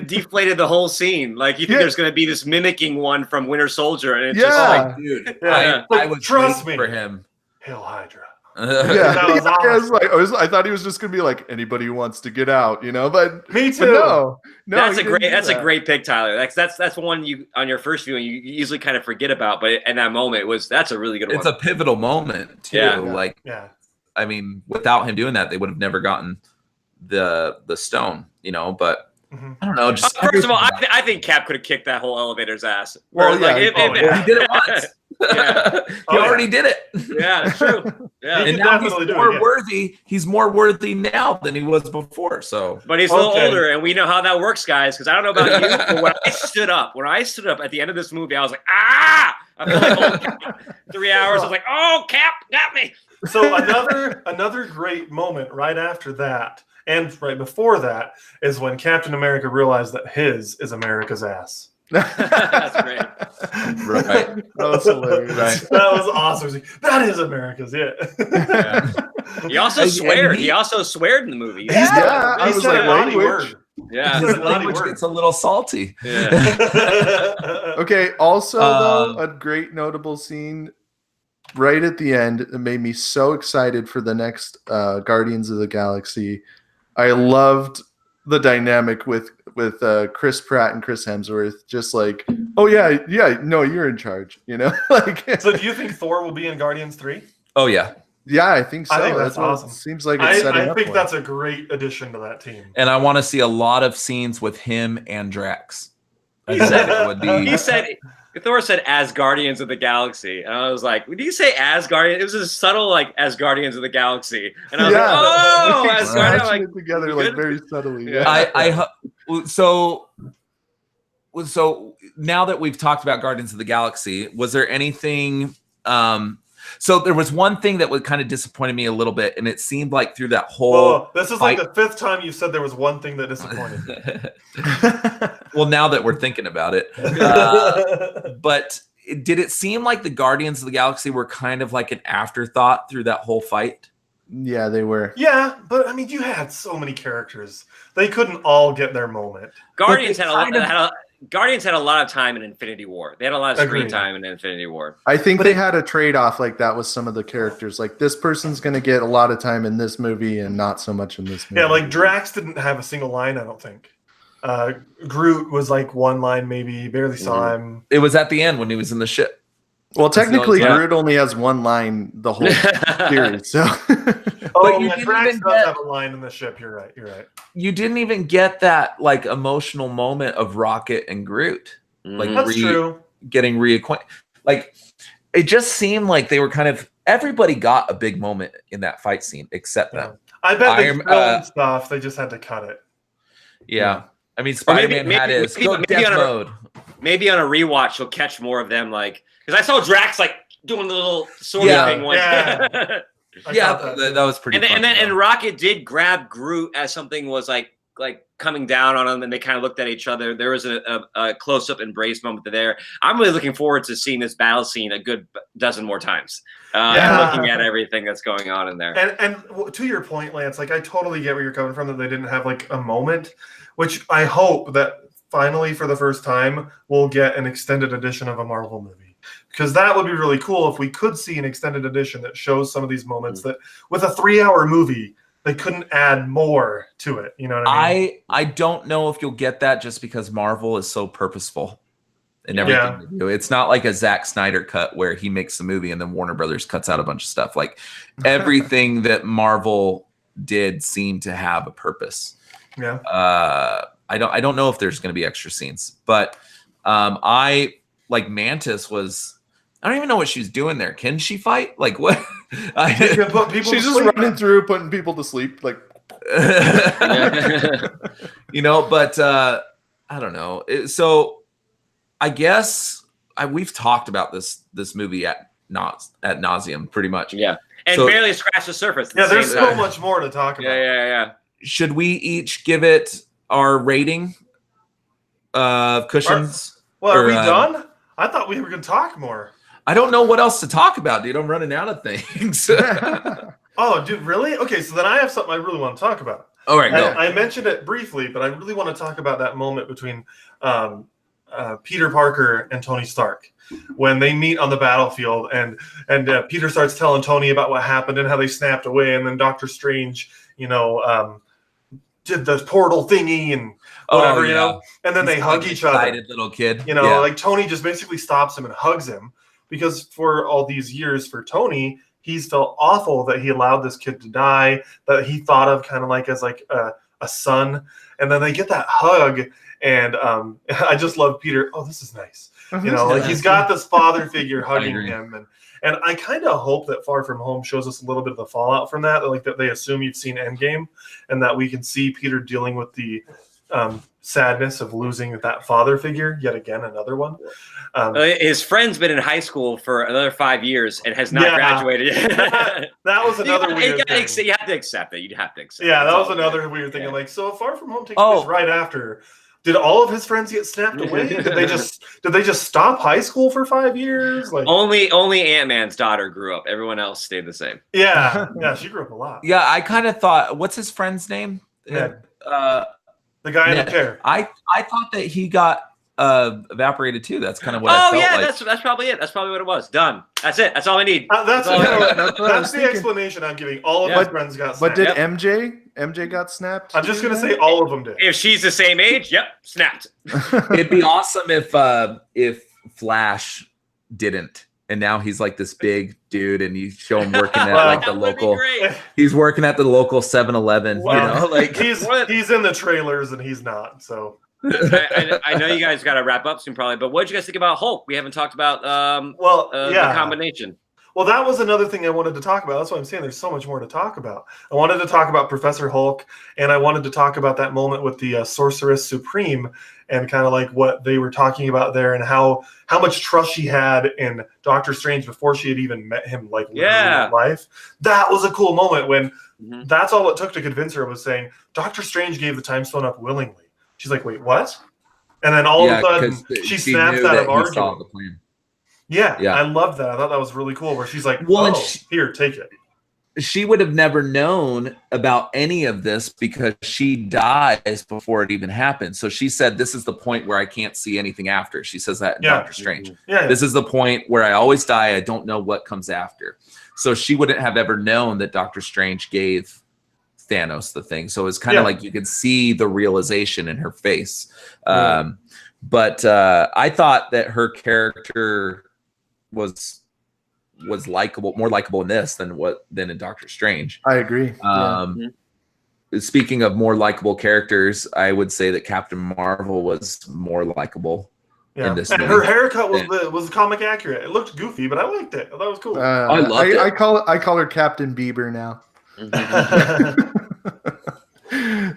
deflated the whole scene. Like, you think there's going to be this mimicking one from Winter Soldier, and it's just like, dude, I was trust me for him. Hail Hydra. That was awesome. I thought he was just gonna be like anybody who wants to get out, but Me too. but no, That's he a didn't great. do That's that. a great pick, Tyler. That's one you on your first viewing you usually kind of forget about, but in that moment that's a really good one. It's a pivotal moment too. Yeah. Like, Yeah. I mean, without him doing that, they would have never gotten the stone. But I don't know. Just First of all, I think Cap could have kicked that whole elevator's ass. Well, yeah, he did it once. Yeah. He already did it. Yeah, that's true. Yeah. And now he's more worthy. He's more worthy now than he was before. So, but he's a little older, and we know how that works, guys. Because I don't know about you, but when I stood up at the end of this movie, I was like, I feel like 3 hours. I was like, oh, Cap got me. So another great moment right after that, and right before that, is when Captain America realized that his is America's ass. That's great. Right. That was hilarious. Right. That was awesome. That is America's, yeah. He also sweared. He also sweared in the movie. Yeah, I He was said like, a naughty language. word. Yeah. He said a naughty Language word. gets a little salty. Yeah. Okay, also though, a great notable scene right at the end that made me so excited for the next Guardians of the Galaxy. I loved the dynamic with Chris Pratt and Chris Hemsworth, just like, oh yeah, no, you're in charge, like. So do you think Thor will be in Guardians 3? Oh yeah. Yeah, I think so. I think that's what awesome. It seems like it's setting I up think for. that's a great addition to that team. And I want to see a lot of scenes with him and Drax. He said Thor said as Guardians of the Galaxy. And I was like, did you say as Guardians? It was a subtle like as Guardians of the Galaxy. And I was like, oh, as Guardians. Smashing it together like very subtly. Yeah. So now that we've talked about Guardians of the Galaxy, was there anything so there was one thing that would kind of disappointed me a little bit, and it seemed like through that whole this is like the 5th time you said there was one thing that disappointed. Well, now that we're thinking about it, but did it seem like the Guardians of the Galaxy were kind of like an afterthought through that whole fight? Yeah, they were. Yeah, but I mean, you had so many characters; they couldn't all get their moment. Guardians had a lot of time in Infinity War. They had a lot of screen time in Infinity War. I think they had a trade-off like that with some of the characters. Like this person's going to get a lot of time in this movie and not so much in this movie. Yeah, like Drax didn't have a single line, I don't think. Groot was like one line, maybe. You barely saw him. It was at the end when he was in the ship. Well, technically, Groot only has one line the whole series. So, Drax does have a line in the ship. You're right. You didn't even get that like emotional moment of Rocket and Groot, like that's true. Getting reacquainted. Like it just seemed like they were kind of everybody got a big moment in that fight scene except them. I bet they filmed stuff. They just had to cut it. Yeah. I mean, Spider-Man had his mode. Maybe on a rewatch, you'll catch more of them. Like, because I saw Drax like doing the little sword thing once. Yeah, that was pretty. And Rocket did grab Groot as something was like coming down on him, and they kind of looked at each other. There was a close-up embrace moment there. I'm really looking forward to seeing this battle scene a good dozen more times. Looking at everything that's going on in there. And to your point, Lance, like I totally get where you're coming from that they didn't have like a moment, which I hope that finally for the first time we'll get an extended edition of a Marvel movie. Because that would be really cool if we could see an extended edition that shows some of these moments that with a 3-hour movie, they couldn't add more to it. You know what I mean? I don't know if you'll get that just because Marvel is so purposeful in everything they do. It's not like a Zack Snyder cut where he makes the movie and then Warner Brothers cuts out a bunch of stuff. Like everything that Marvel did seemed to have a purpose. Yeah. I don't know if there's going to be extra scenes, but I like Mantis was. I don't even know what she's doing there. Can she fight? Like what? She's just running through, putting people to sleep. Like, but I don't know. So I guess we've talked about this movie at nauseum pretty much. Yeah, and barely scratched the surface. Yeah, there's so much more to talk about. Yeah. Should we each give it our rating of cushions? Are we done? I thought we were going to talk more. I don't know what else to talk about, dude. I'm running out of things. Oh, dude, really? Okay, so then I have something I really want to talk about. All right, go. I mentioned it briefly, but I really want to talk about that moment between Peter Parker and Tony Stark when they meet on the battlefield, and Peter starts telling Tony about what happened and how they snapped away, and then Doctor Strange, did the portal thingy and whatever, and then they hug each other. Little kid, like Tony just basically stops him and hugs him, because for all these years for Tony, he's felt awful that he allowed this kid to die, that he thought of kind of like as like a son, and then they get that hug, and I just love Peter. Oh, this is nice. Like he's got this father figure hugging him, and I kind of hope that Far From Home shows us a little bit of the fallout from that, like that they assume you've seen Endgame, and that we can see Peter dealing with the sadness of losing that father figure yet again, another one. His friend's been in high school for another 5 years and has not graduated yet. That was another weird thing. You have to accept it. You'd have to accept it. Yeah, that was another weird thing. Like, so Far From Home takes place right after. Did all of his friends get snapped away? Did they just stop high school for 5 years? Like only Ant-Man's daughter grew up. Everyone else stayed the same. Yeah, she grew up a lot. Yeah, I kind of thought, what's his friend's name? Ned. The guy in the chair. I thought that he got evaporated too. That's kind of what I felt like. That's probably it. That's probably what it was. Done. That's it. That's all I need. That's the explanation I'm giving. All of my friends got snapped. But did MJ got snapped? I'm just gonna say all of them did. If she's the same age, yep, snapped. It'd be awesome if Flash didn't, and now he's like this big dude, and you show him working at like the local. He's working at the local 7-Eleven. Well, like he's in the trailers and he's not. So I know you guys got to wrap up soon, probably. But what did you guys think about Hulk? We haven't talked about the combination. Well, that was another thing I wanted to talk about. That's why I'm saying there's so much more to talk about. I wanted to talk about Professor Hulk, and I wanted to talk about that moment with the Sorceress Supreme, and kind of like what they were talking about there, and how much trust she had in Doctor Strange before she had even met him, like in life. That was a cool moment when that's all it took to convince her, was saying Doctor Strange gave the Time Stone up willingly. She's like, wait, what? And then all of a sudden she snaps out of arguing. Yeah, I love that. I thought that was really cool, where she's like, here, take it. She would have never known about any of this because she dies before it even happens. So she said, this is the point where I can't see anything after. She says that in Doctor Strange. This is the point where I always die. I don't know what comes after. So she wouldn't have ever known that Doctor Strange gave Thanos the thing. So it's kind of like you could see the realization in her face. But I thought that her character was likable, more likable in this than in Doctor Strange. I agree. Speaking of more likable characters, I would say that Captain Marvel was more likable in this movie. Her haircut was comic accurate. It looked goofy, but I liked it. I thought it was cool. I loved it. I call her Captain Bieber now.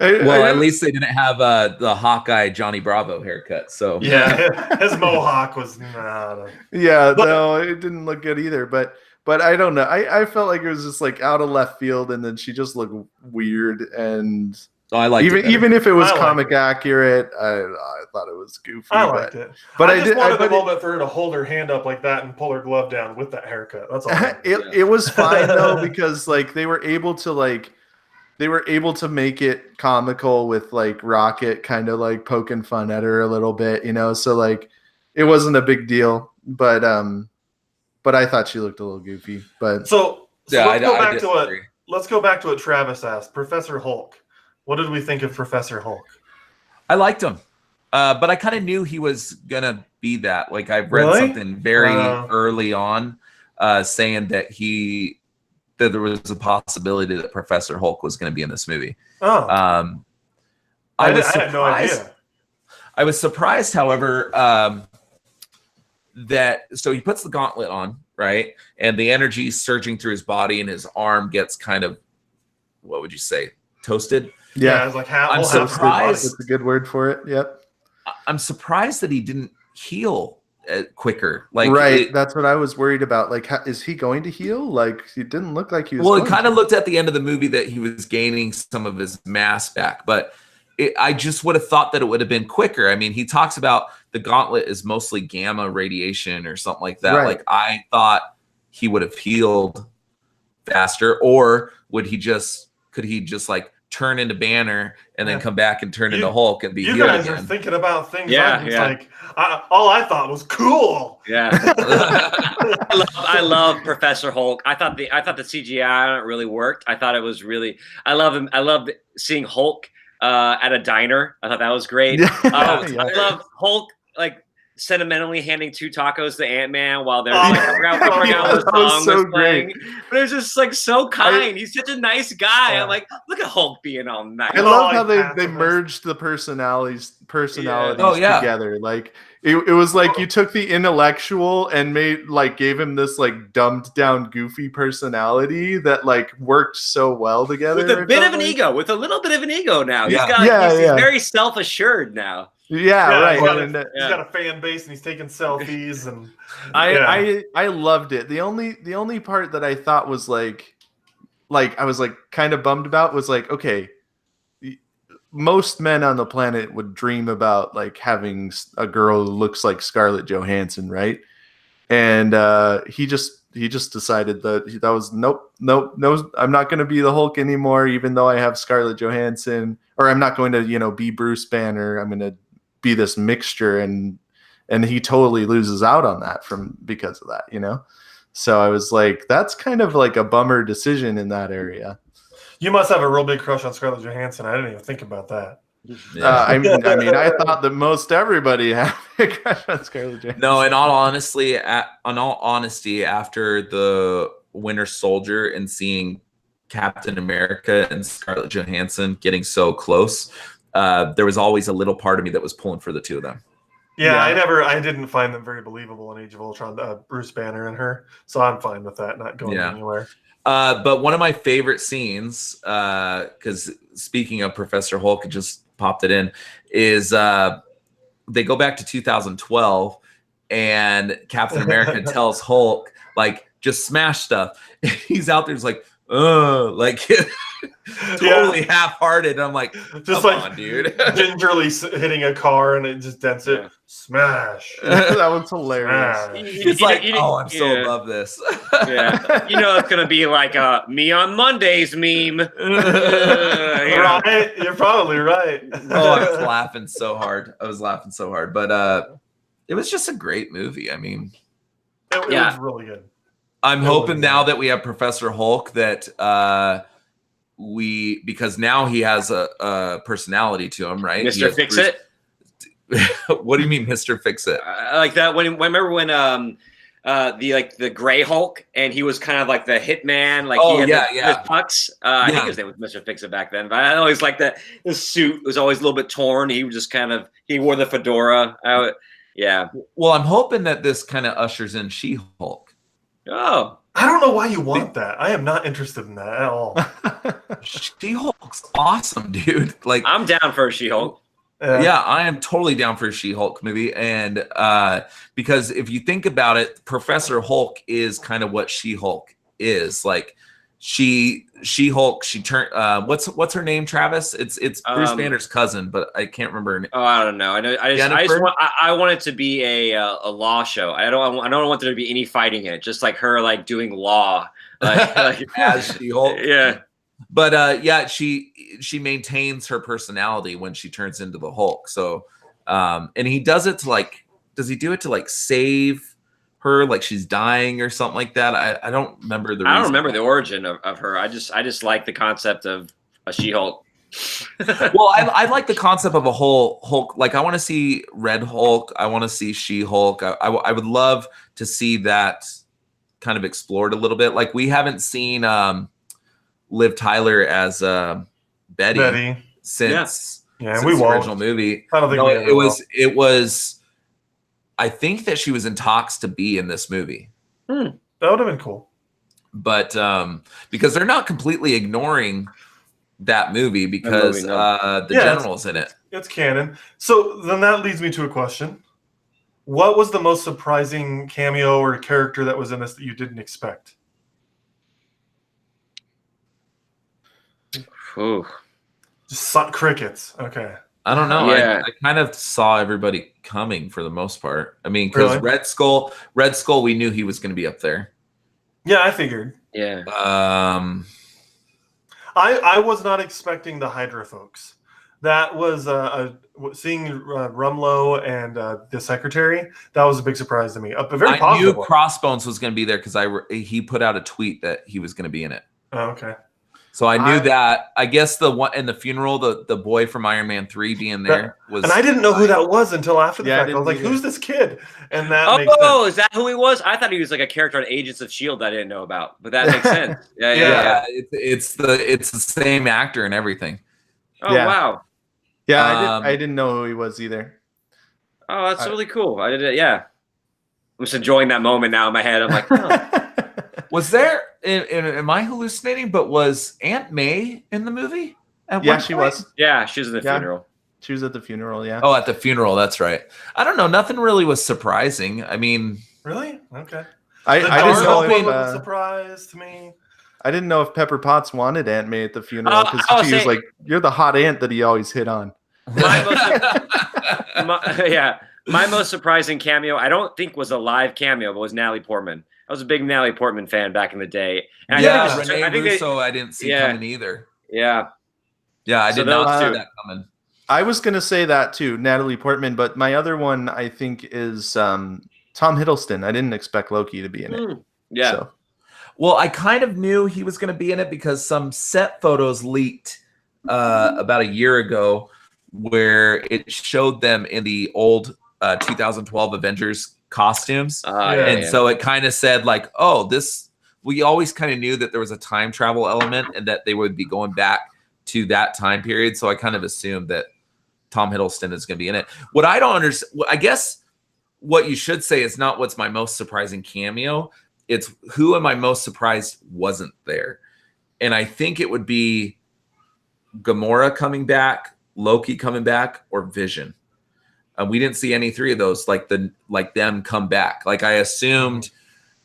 At least they didn't have the Hawkeye Johnny Bravo haircut. So his mohawk was no, it didn't look good either. But I don't know. I felt like it was just like out of left field, and then she just looked weird. And I liked even if it was comic accurate, I thought it was goofy. I liked it. But I just wanted the moment for her to hold her hand up like that and pull her glove down with that haircut. That's all. It was fine though, because like they were able to make it comical with like Rocket kind of like poking fun at her a little bit, so like it wasn't a big deal, but I thought she looked a little goofy. But let's go back to what Travis asked. Professor Hulk. What did we think of Professor Hulk? I liked him. But I kind of knew he was gonna be that. Like I've read something very early on saying that there was a possibility that Professor Hulk was going to be in this movie. I had no idea. I was surprised, however, that so he puts the gauntlet on, right? And the energy surging through his body, and his arm gets kind of, what would you say, toasted? Yeah, I was like, I'm surprised. That's a good word for it. Yep. I'm surprised that he didn't heal quicker. That's what I was worried about. Like, is he going to heal? Like, he didn't look like he was. Well, it kind of looked at the end of the movie that he was gaining some of his mass back, but I just would have thought that it would have been quicker. I mean, he talks about the gauntlet is mostly gamma radiation or something like that. Like, I thought he would have healed faster, or could he just like turn into Banner and then come back and turn into Hulk and be you healed guys again. are thinking about things. Yeah, Like all I thought was cool. Yeah. I love Professor Hulk. I thought the CGI on it really worked. I thought it was really. I love him. I love seeing Hulk at a diner. I thought that was great. I love Hulk like sentimentally handing 2 tacos to Ant-Man while they're like, I forgot what the song was playing. But it was just like so kind. He's such a nice guy. I'm like, look at Hulk being all nice. I love how they merged the personalities together. Like it was like you took the intellectual and gave him this like dumbed down goofy personality that like worked so well together. With a bit of an ego, with a little bit of an ego now. Yeah. He's very self-assured now. Yeah, right. He's got a fan base and he's taking selfies and I loved it. The only part that I thought was like I was like kind of bummed about was like, okay, most men on the planet would dream about like having a girl who looks like Scarlett Johansson, right? And he just decided that was nope, I'm not going to be the Hulk anymore, even though I have Scarlett Johansson, or I'm not going to be Bruce Banner. I'm going to be this mixture, and he totally loses out on that because of that, So I was like, that's kind of like a bummer decision in that area. You must have a real big crush on Scarlett Johansson. I didn't even think about that. Yeah. I mean, I thought that most everybody had a crush on Scarlett Johansson. No, in all honesty, after the Winter Soldier and seeing Captain America and Scarlett Johansson getting so close, there was always a little part of me that was pulling for the 2 of them. Yeah, I didn't find them very believable in Age of Ultron, Bruce Banner and her. So I'm fine with that not going anywhere. But one of my favorite scenes, because speaking of Professor Hulk, it just popped it in, is they go back to 2012 and Captain America tells Hulk, like, just smash stuff. He's out there, he's like, like totally half-hearted. I'm like, just like, on, dude. Gingerly hitting a car and it just dents it. Smash. That was hilarious. He's like, I'm so above this. Yeah, it's gonna be like a me on Mondays meme. Right? You're probably right. I was laughing so hard. But it was just a great movie. I mean, it was really good. I'm hoping now that we have Professor Hulk that because now he has a personality to him, right? Mr. Fix-It. What do you mean, Mr. Fix-It? Like that. Remember when the Gray Hulk and he was kind of like the hitman, like he had the tux. I think his name was Mr. Fix-It back then, but I always liked that his suit was always a little bit torn. He was just he wore the fedora. Well, I'm hoping that this kind of ushers in She-Hulk. Oh, I don't know why you want that. I am not interested in that at all. She-Hulk's awesome, dude. Like, I'm down for a She-Hulk. Yeah, I am totally down for a She-Hulk movie, and because if you think about it, Professor Hulk is kind of what She-Hulk is. Like, She-Hulk. She turned. What's her name? Travis. It's Bruce Banner's cousin, but I can't remember her name. Oh, I don't know. I want it to be a law show. I don't want there to be any fighting in it. Just like her, like doing law, like as She-Hulk. Yeah. But she maintains her personality when she turns into the Hulk. So, and he does it to does he do it to like save her, like she's dying or something like that? I don't remember the reason. I don't remember the origin of her. I just like the concept of a She-Hulk. Well, I like the concept of a whole Hulk. Like, I want to see Red Hulk. I want to see She-Hulk. I would love to see that kind of explored a little bit. Like, we haven't seen Liv Tyler as Betty since the original movie. I don't think it was. I think that she was in talks to be in this movie. That would have been cool. But because they're not completely ignoring that movie because the general's in it. It's canon. So then that leads me to a question. What was the most surprising cameo or character that was in this that you didn't expect? Ooh. Just crickets. Okay. I don't know. Yeah. I kind of saw everybody coming for the most part. I mean, because Red Skull, we knew he was going to be up there. Yeah, I figured. Yeah. I was not expecting the Hydra folks. That was seeing Rumlow and the secretary. That was a big surprise to me. A very I positive knew one. Crossbones was going to be there because he put out a tweet that he was going to be in it. Oh, okay. So I knew that. I guess the one in the funeral, the boy from Iron Man 3 being there was. And I didn't know who that was until after the fact. I was like, either. "Who's this kid?" And that makes sense. Oh, is that who he was? I thought he was like a character on Agents of S.H.I.E.L.D. I didn't know about, but that makes sense. Yeah. It's the same actor and everything. Oh Yeah. wow. Yeah, I didn't know who he was either. Oh, that's really cool. I did it. Yeah. I'm just enjoying that moment now in my head. I'm like, oh. Was there? Am I hallucinating? But was Aunt May in the movie? She was. Yeah, she was in the funeral. She was at the funeral. Yeah. Oh, at the funeral. That's right. I don't know. Nothing really was surprising. I mean, Really? Okay. I didn't know One was a if surprise to me. I didn't know if Pepper Potts wanted Aunt May at the funeral because she was like, "You're the hot aunt that he always hit on." My most surprising cameo, I don't think was a live cameo, but was Natalie Portman. I was a big Natalie Portman fan back in the day. And Renee Russo, I didn't see coming either. Yeah. Yeah, I did not see that coming. I was going to say that too, Natalie Portman, but my other one I think is Tom Hiddleston. I didn't expect Loki to be in it. Yeah. So. Well, I kind of knew he was going to be in it because some set photos leaked about a year ago where it showed them in the old 2012 Avengers costumes. So it kind of said like, oh, this, we always kind of knew that there was a time travel element and that they would be going back to that time period. So I kind of assumed that Tom Hiddleston is going to be in it. What I don't understand, I guess what you should say is not what's my most surprising cameo. It's who am I most surprised wasn't there. And I think it would be Gamora coming back, Loki coming back, or Vision. We didn't see any three of those like them come back. Like I assumed,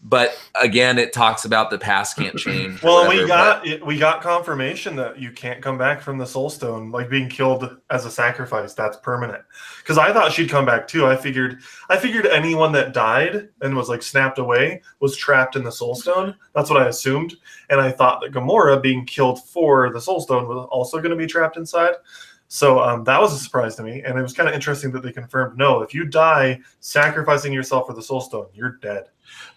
but again, it talks about the past can't change. Well, we got confirmation that you can't come back from the Soul Stone, like being killed as a sacrifice. That's permanent. Because I thought she'd come back too. I figured anyone that died and was like snapped away was trapped in the Soul Stone. That's what I assumed, and I thought that Gamora being killed for the Soul Stone was also going to be trapped inside. So that was a surprise to me, and it was kind of interesting that they confirmed, no, if you die sacrificing yourself for the Soul Stone, you're dead.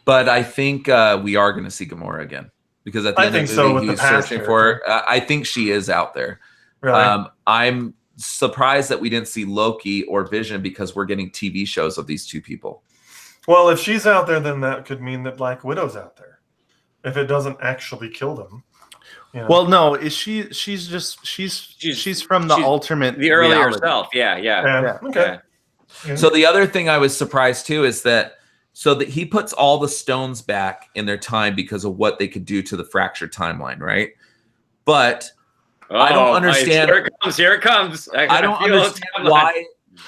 But I think we are going to see Gamora again because at the end of the movie, he's searching for her. I think she is out there. Really? I'm surprised that we didn't see Loki or Vision because we're getting TV shows of these two people. Well, if she's out there, then that could mean that Black Widow's out there. If it doesn't actually kill them. You know? Well, no, she's from the alternate, the earlier reality. self. Yeah. Okay. Yeah. So the other thing I was surprised too is that he puts all the stones back in their time because of what they could do to the fractured timeline, right? But I don't understand. Here it comes. I don't understand why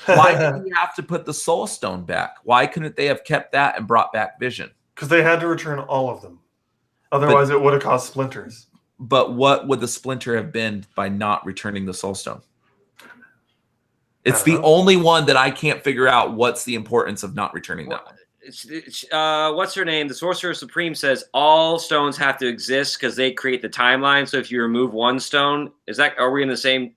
did he have to put the Soul Stone back? Why couldn't they have kept that and brought back Vision? Because they had to return all of them. Otherwise, it would have caused splinters. But what would the splinter have been by not returning the Soul Stone? It's the only one that I can't figure out what's the importance of not returning that one. What's her name? The Sorcerer Supreme says all stones have to exist because they create the timeline. So if you remove one stone, are we in the same?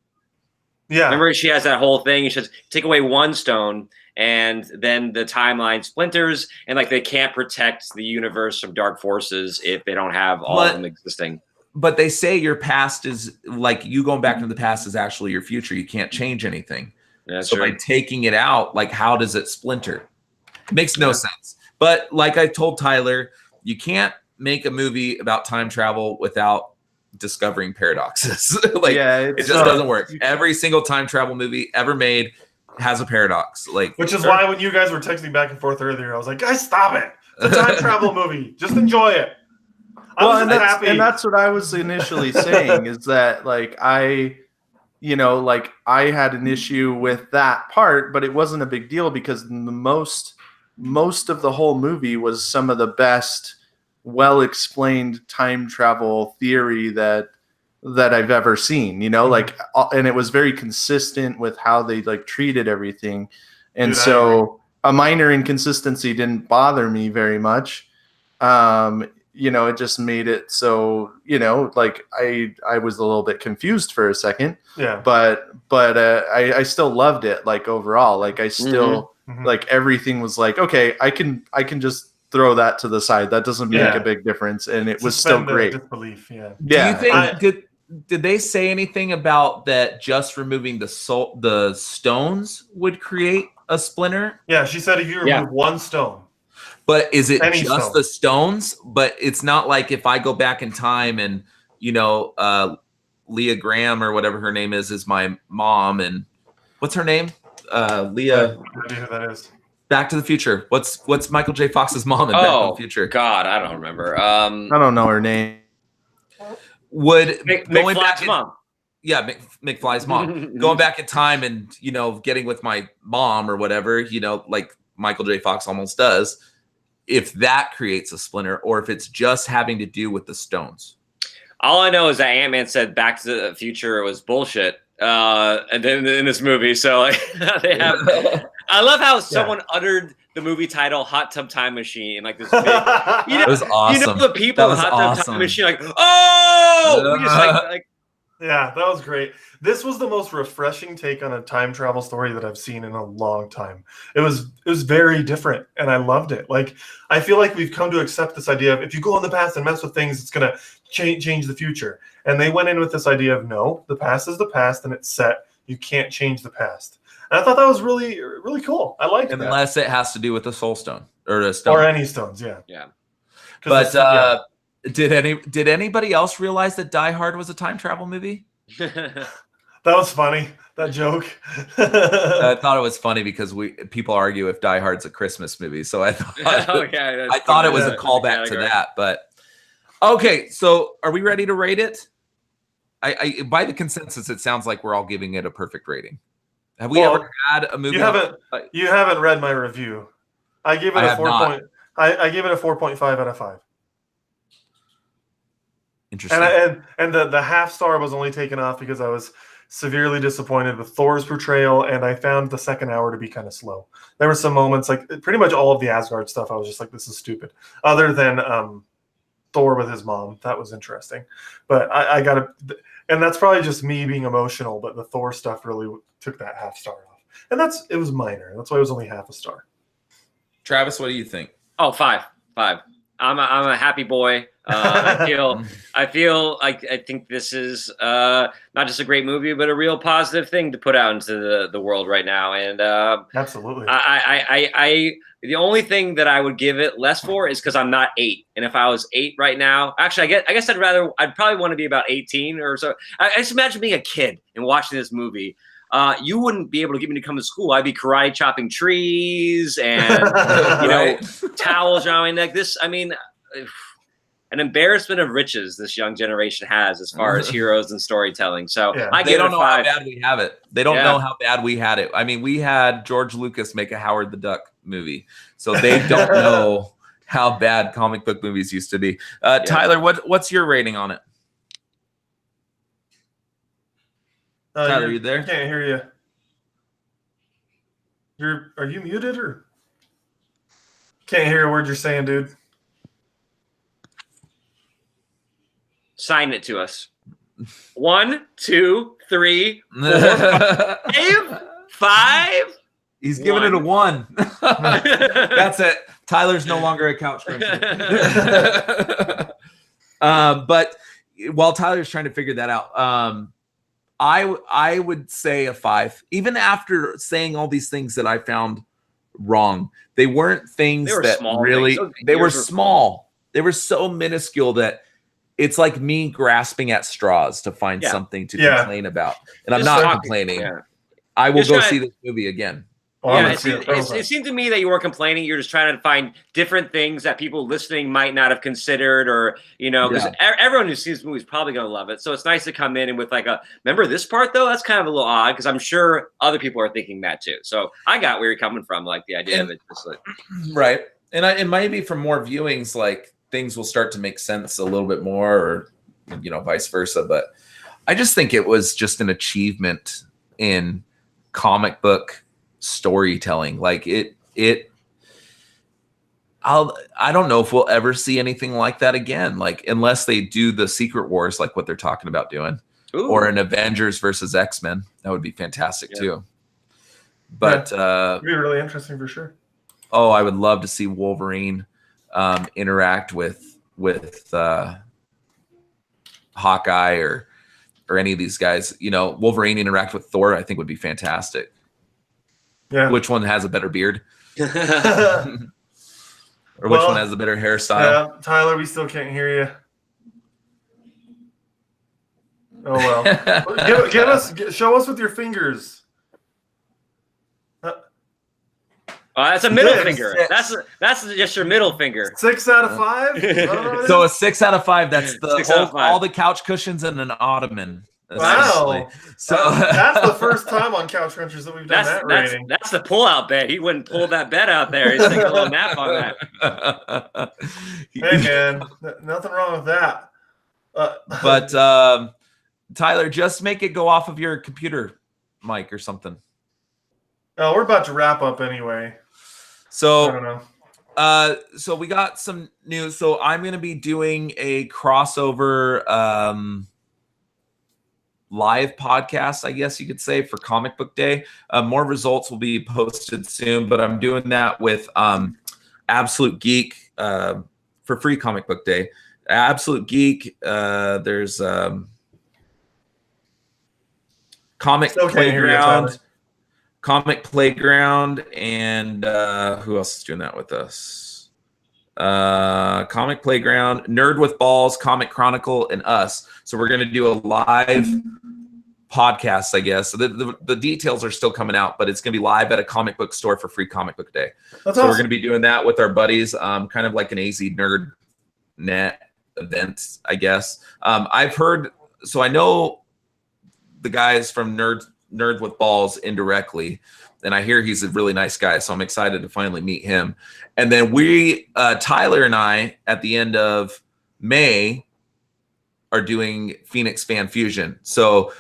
Yeah. Remember, she has that whole thing. She says take away one stone, and then the timeline splinters, and like they can't protect the universe from dark forces if they don't have all of them existing. But they say your past is like you going back into the past is actually your future. You can't change anything. That's so true. By taking it out, like how does it splinter? It makes no sense. But like I told Tyler, you can't make a movie about time travel without discovering paradoxes. It just doesn't work. Every single time travel movie ever made has a paradox. Which is why when you guys were texting back and forth earlier, I was like, guys, stop it. It's a time travel movie. Just enjoy it. And that's what I was initially saying is that I had an issue with that part, but it wasn't a big deal because most of the whole movie was some of the best well-explained time travel theory that I've ever seen, and it was very consistent with how they treated everything. And so a minor inconsistency didn't bother me very much. it just made it so, like I was a little bit confused for a second. Yeah. But I still loved it. Like overall, like I still like everything was like, okay, I can just throw that to the side. That doesn't make a big difference, and it was still great. Disbelief, yeah. Do you think did they say anything about that? Just removing the stones would create a splinter? Yeah, she said if you remove one stone. But is it just the stones? But it's not like if I go back in time and Leah Graham or whatever her name is my mom, and what's her name? Leah. I don't know who that is. Back to the Future. What's Michael J. Fox's mom in Back to the Future? God, I don't remember. I don't know her name. Would going back to mom? Yeah, McFly's mom. Going back in time and getting with my mom or whatever, like Michael J. Fox almost does. If that creates a splinter, or if it's just having to do with the stones. All I know is that Ant-Man said Back to the Future was bullshit. And then in this movie, so like, they have. I love how someone uttered the movie title "Hot Tub Time Machine" like this big. It was awesome. The people in Hot Tub Time Machine like, oh, we just like. Yeah, that was great. This was the most refreshing take on a time travel story that I've seen in a long time. It was very different, and I loved it. Like, I feel like we've come to accept this idea of if you go in the past and mess with things, it's going to change the future. And they went in with this idea of no, the past is the past, and it's set. You can't change the past. And I thought that was really, really cool. I liked that. Unless it has to do with the soul stone or the stone. Or any stones, yeah. Yeah. But did anybody else realize that Die Hard was a time travel movie? That was funny. That joke. I thought it was funny because people argue if Die Hard's a Christmas movie, so I thought it was a callback to that. But okay, so are we ready to rate it? I by the consensus, it sounds like we're all giving it a perfect rating. Have we ever had a movie? You haven't read my review. I gave it a 4. I gave it a 4.5 out of 5. Interesting. And the half star was only taken off because I was severely disappointed with Thor's portrayal, and I found the second hour to be kind of slow. There were some moments, like pretty much all of the Asgard stuff, I was just like, this is stupid. Other than Thor with his mom, that was interesting. But I got to, and that's probably just me being emotional, but the Thor stuff really took that half star off. And it was minor. That's why it was only half a star. Travis, what do you think? Oh, 5. I'm a happy boy. I feel like I think this is not just a great movie, but a real positive thing to put out into the world right now. And absolutely, I the only thing that I would give it less for is because I'm not 8. And if I was 8 right now, actually, I guess I'd probably want to be about 18 or so. I just imagine being a kid and watching this movie. You wouldn't be able to get me to come to school. I'd be karate chopping trees and towels around my neck. An embarrassment of riches this young generation has as far as heroes and storytelling. So they don't know how bad we have it. They don't know how bad we had it. I mean, we had George Lucas make a Howard the Duck movie, so they don't know how bad comic book movies used to be. Tyler, what's your rating on it? Tyler, are you there? I can't hear you. Are you muted or? Can't hear a word you're saying, dude. Sign it to us. 1, 2, 3, 4, 5. 5. He's giving it a 1. That's it. Tyler's no longer a couch cruncher. But while Tyler's trying to figure that out, I would say a 5. Even after saying all these things that I found wrong, they weren't things that really. They were small. They were so minuscule that it's like me grasping at straws to find something to complain about, and I'm not complaining. Yeah. I will go see this movie again. It seemed to me that you weren't complaining. You're just trying to find different things that people listening might not have considered, or because everyone who sees this movie is probably going to love it. So it's nice to come in and with remember this part though? That's kind of a little odd because I'm sure other people are thinking that too. So I got where you're coming from, like the idea of it, just like right. And it might be from more viewings, like things will start to make sense a little bit more, or vice versa. But I just think it was just an achievement in comic book storytelling. Like it I don't know if we'll ever see anything like that again, like unless they do the Secret Wars, like what they're talking about doing, or an Avengers versus X-Men. That would be fantastic too. But it'd be really interesting for sure. Oh, I would love to see Wolverine interact with Hawkeye or any of these guys. You know, Wolverine interact with Thor, I think would be fantastic. Yeah. Which one has a better beard? Or which one has a better hairstyle? Yeah, Tyler, we still can't hear you. Oh well. Show us with your fingers. That's a middle finger. That's just your middle finger. 6 out of 5. So a 6 out of 5. That's all the couch cushions and an ottoman. Wow. So that's the first time on Couch Crunchers that we've done that rating. That's the pull-out bed. He wouldn't pull that bed out there. He's taking a little nap on that. Hey man, nothing wrong with that. But Tyler, just make it go off of your computer mic or something. Oh, we're about to wrap up anyway. So I don't know. So we got some news. So I'm going to be doing a crossover live podcast, I guess you could say, for Comic Book Day. More results will be posted soon, but I'm doing that with Absolute Geek for free Comic Book Day. Absolute Geek, there's Comic Playground, and who else is doing that with us? Comic Playground, Nerd with Balls, Comic Chronicle, and us. So we're going to do a live podcast, I guess. So the details are still coming out, but it's going to be live at a comic book store for free Comic Book Day. That's awesome. We're going to be doing that with our buddies, kind of like an AZ Nerd Net event, I guess. I've heard, so I know the guys from Nerd with Balls indirectly, and I hear he's a really nice guy, so I'm excited to finally meet him. And then we, Tyler and I, at the end of May, are doing Phoenix Fan Fusion. So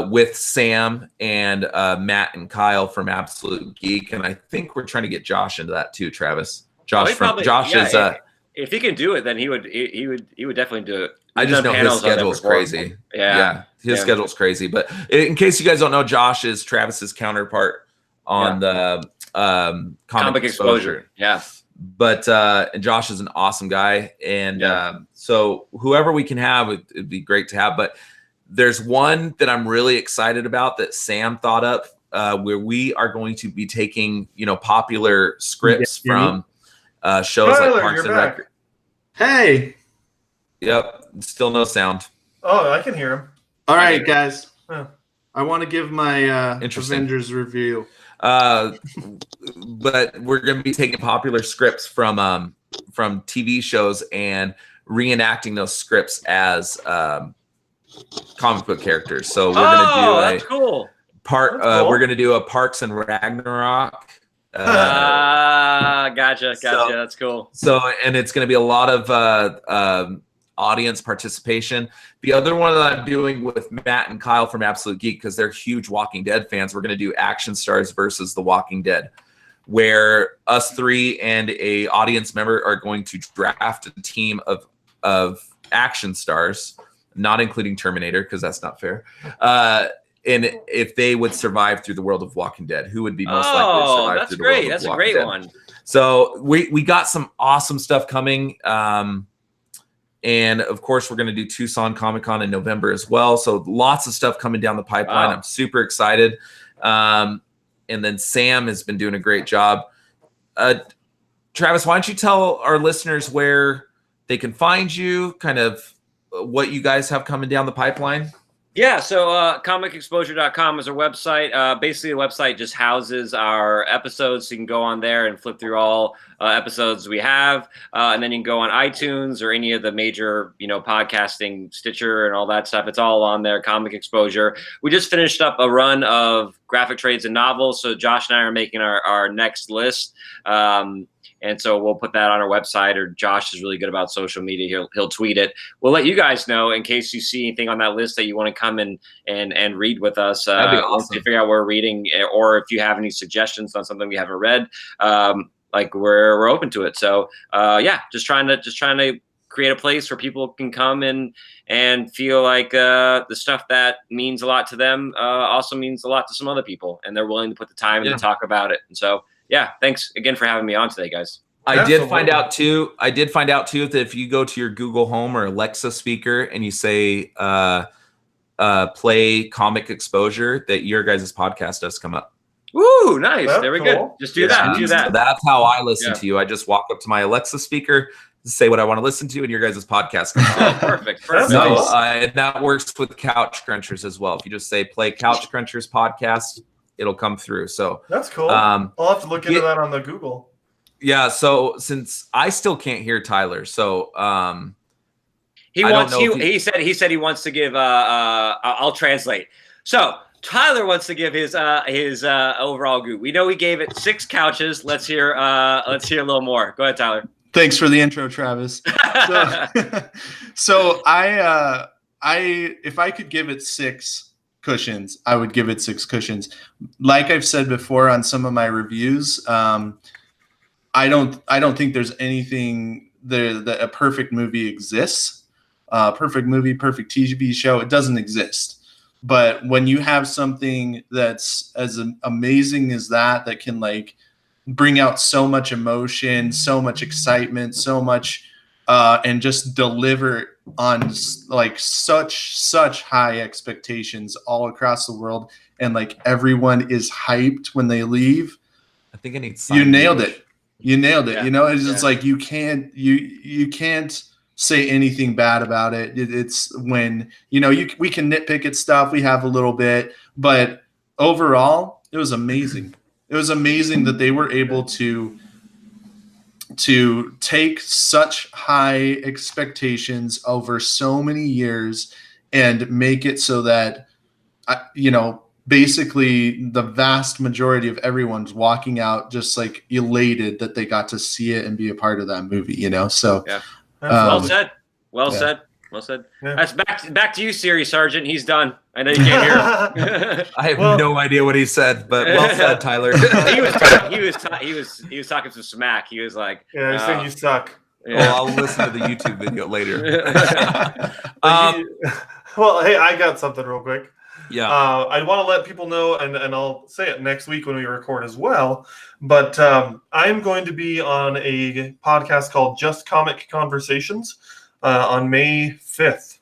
with Sam and Matt and Kyle from Absolute Geek, and I think we're trying to get Josh into that too. Travis, Josh is. If he can do it, then he would definitely do it. I just know his schedule's crazy. Yeah, his schedule's crazy. But in case you guys don't know, Josh is Travis's counterpart on the Comic Exposure. Yeah. But and Josh is an awesome guy, and so whoever we can have, it'd be great to have. But there's one that I'm really excited about that Sam thought up, where we are going to be taking popular scripts from shows Tyler, like Parks and Rec. Hey. Yep. Still no sound. Oh, I can hear him. All right, guys. I want to give my Avengers review. But we're going to be taking popular scripts from TV shows and reenacting those scripts as comic book characters. So we're going to do that's cool. We're going to do a Parks and Ragnarok. Gotcha. That's cool. So, and it's going to be a lot of audience participation. The other one that I'm doing with Matt and Kyle from Absolute Geek, because they're huge Walking Dead fans, we're going to do Action Stars versus The Walking Dead, where us three and a audience member are going to draft a team of action stars, not including Terminator, because that's not fair. And if they would survive through the world of Walking Dead, who would be most likely to survive through the world of Walking Dead? That's a great one. So we got some awesome stuff coming. And of course, we're going to do Tucson Comic Con in November as well. So lots of stuff coming down the pipeline. Wow. I'm super excited. And then Sam has been doing a great job. Travis, why don't you tell our listeners where they can find you, kind of what you guys have coming down the pipeline? Yeah, so comicexposure.com is our website. Basically, the website just houses our episodes, so you can go on there and flip through all episodes we have, and then you can go on iTunes or any of the major, podcasting, Stitcher and all that stuff. It's all on there, Comic Exposure. We just finished up a run of graphic trades and novels, so Josh and I are making our next list. And so we'll put that on our website, or Josh is really good about social media. He'll tweet it. We'll let you guys know in case you see anything on that list that you want to come and read with us. That'd be awesome. To figure out what we're reading, or if you have any suggestions on something we haven't read. like we're open to it. So just trying to create a place where people can come and feel like the stuff that means a lot to them also means a lot to some other people, and they're willing to put the time in to talk about it. And so, thanks again for having me on today, guys. I did find out too that if you go to your Google Home or Alexa speaker and you say play Comic Exposure, that your guys' podcast does come up. Ooh, nice. That's Very cool. good. Just do that. Do that. So that's how I listen to you. I just walk up to my Alexa speaker, say what I want to listen to, and your guys' podcast comes up. Perfect. No, and that works with Couch Crunchers as well. If you just say play Couch Crunchers podcast, it'll come through. So that's cool. I'll have to look into that on the Google. Yeah. So since I still can't hear Tyler, so he said he wants to give. I'll translate. So Tyler wants to give his overall group. We know he gave it 6 couches. Let's hear a little more. Go ahead, Tyler. Thanks for the intro, Travis. So I if I could give it 6 cushions, I would give it 6 cushions. Like I've said before on some of my reviews, I don't think there's anything that a perfect movie exists. Perfect movie, perfect TV show, it doesn't exist. But when you have something that's as amazing as that can like bring out so much emotion, so much excitement, so much, and just deliver on like such high expectations all across the world, and like everyone is hyped when they leave. I think I need. You nailed it. You nailed it. Yeah. You know, it's just like you can't say anything bad about it. It's when we can nitpick at stuff. We have a little bit, but overall, it was amazing. It was amazing that they were able to take such high expectations over so many years and make it so that basically the vast majority of everyone's walking out just like elated that they got to see it and be a part of that movie. So yeah. Well said. Well said. Yeah. That's back to you, Siri Sergeant. He's done. I know you can't hear him. I have no idea what he said, but well said, Tyler. he was talking some smack. He was like, "Yeah, he's saying you suck." Yeah. Well, I'll listen to the YouTube video later. Well, hey, I got something real quick. Yeah. I want to let people know, and I'll say it next week when we record as well. But I'm going to be on a podcast called Just Comic Conversations on May 5th.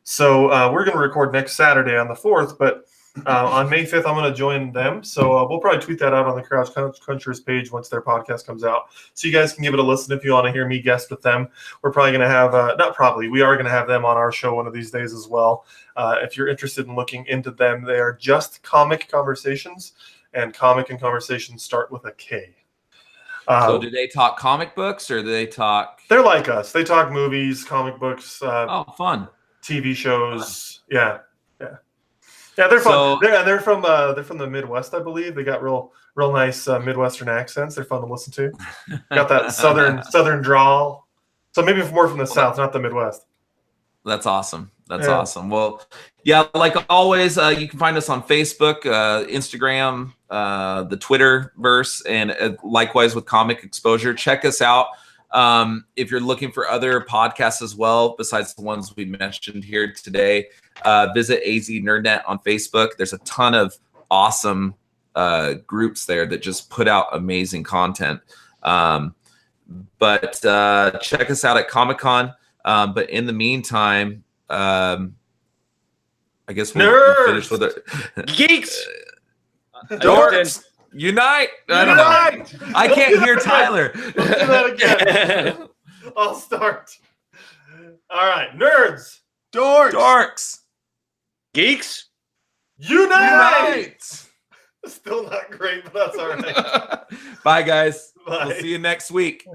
So we're going to record next Saturday on the 4th, but on May 5th, I'm going to join them. So we'll probably tweet that out on the Couch Crunchers page once their podcast comes out. So you guys can give it a listen if you want to hear me guest with them. We're probably going to have, we are going to have them on our show one of these days as well. If you're interested in looking into them, they are Just Comic Conversations, and Comic and Conversations start with a K. So do they talk comic books or do they talk? They're like us. They talk movies, comic books. Fun. TV shows. Fun. Yeah. They're fun. So, they're from the Midwest, I believe. They got real nice Midwestern accents. They're fun to listen to. Got that southern drawl. So maybe more from the South, not the Midwest. That's awesome. That's awesome. Well, yeah, like always, you can find us on Facebook, Instagram, the Twitterverse, and likewise with Comic Exposure. Check us out. If you're looking for other podcasts as well, besides the ones we mentioned here today, visit AZ NerdNet on Facebook. There's a ton of awesome groups there that just put out amazing content. But check us out at Comic-Con. But in the meantime, I guess we'll finish with it. Geeks! Dorks! Unite! I don't know. I can't hear Tyler. Let's do that again. I'll start. All right. Nerds. Dorks. Geeks. Unite! Still not great, but that's all right. Bye, guys. Bye. We'll see you next week.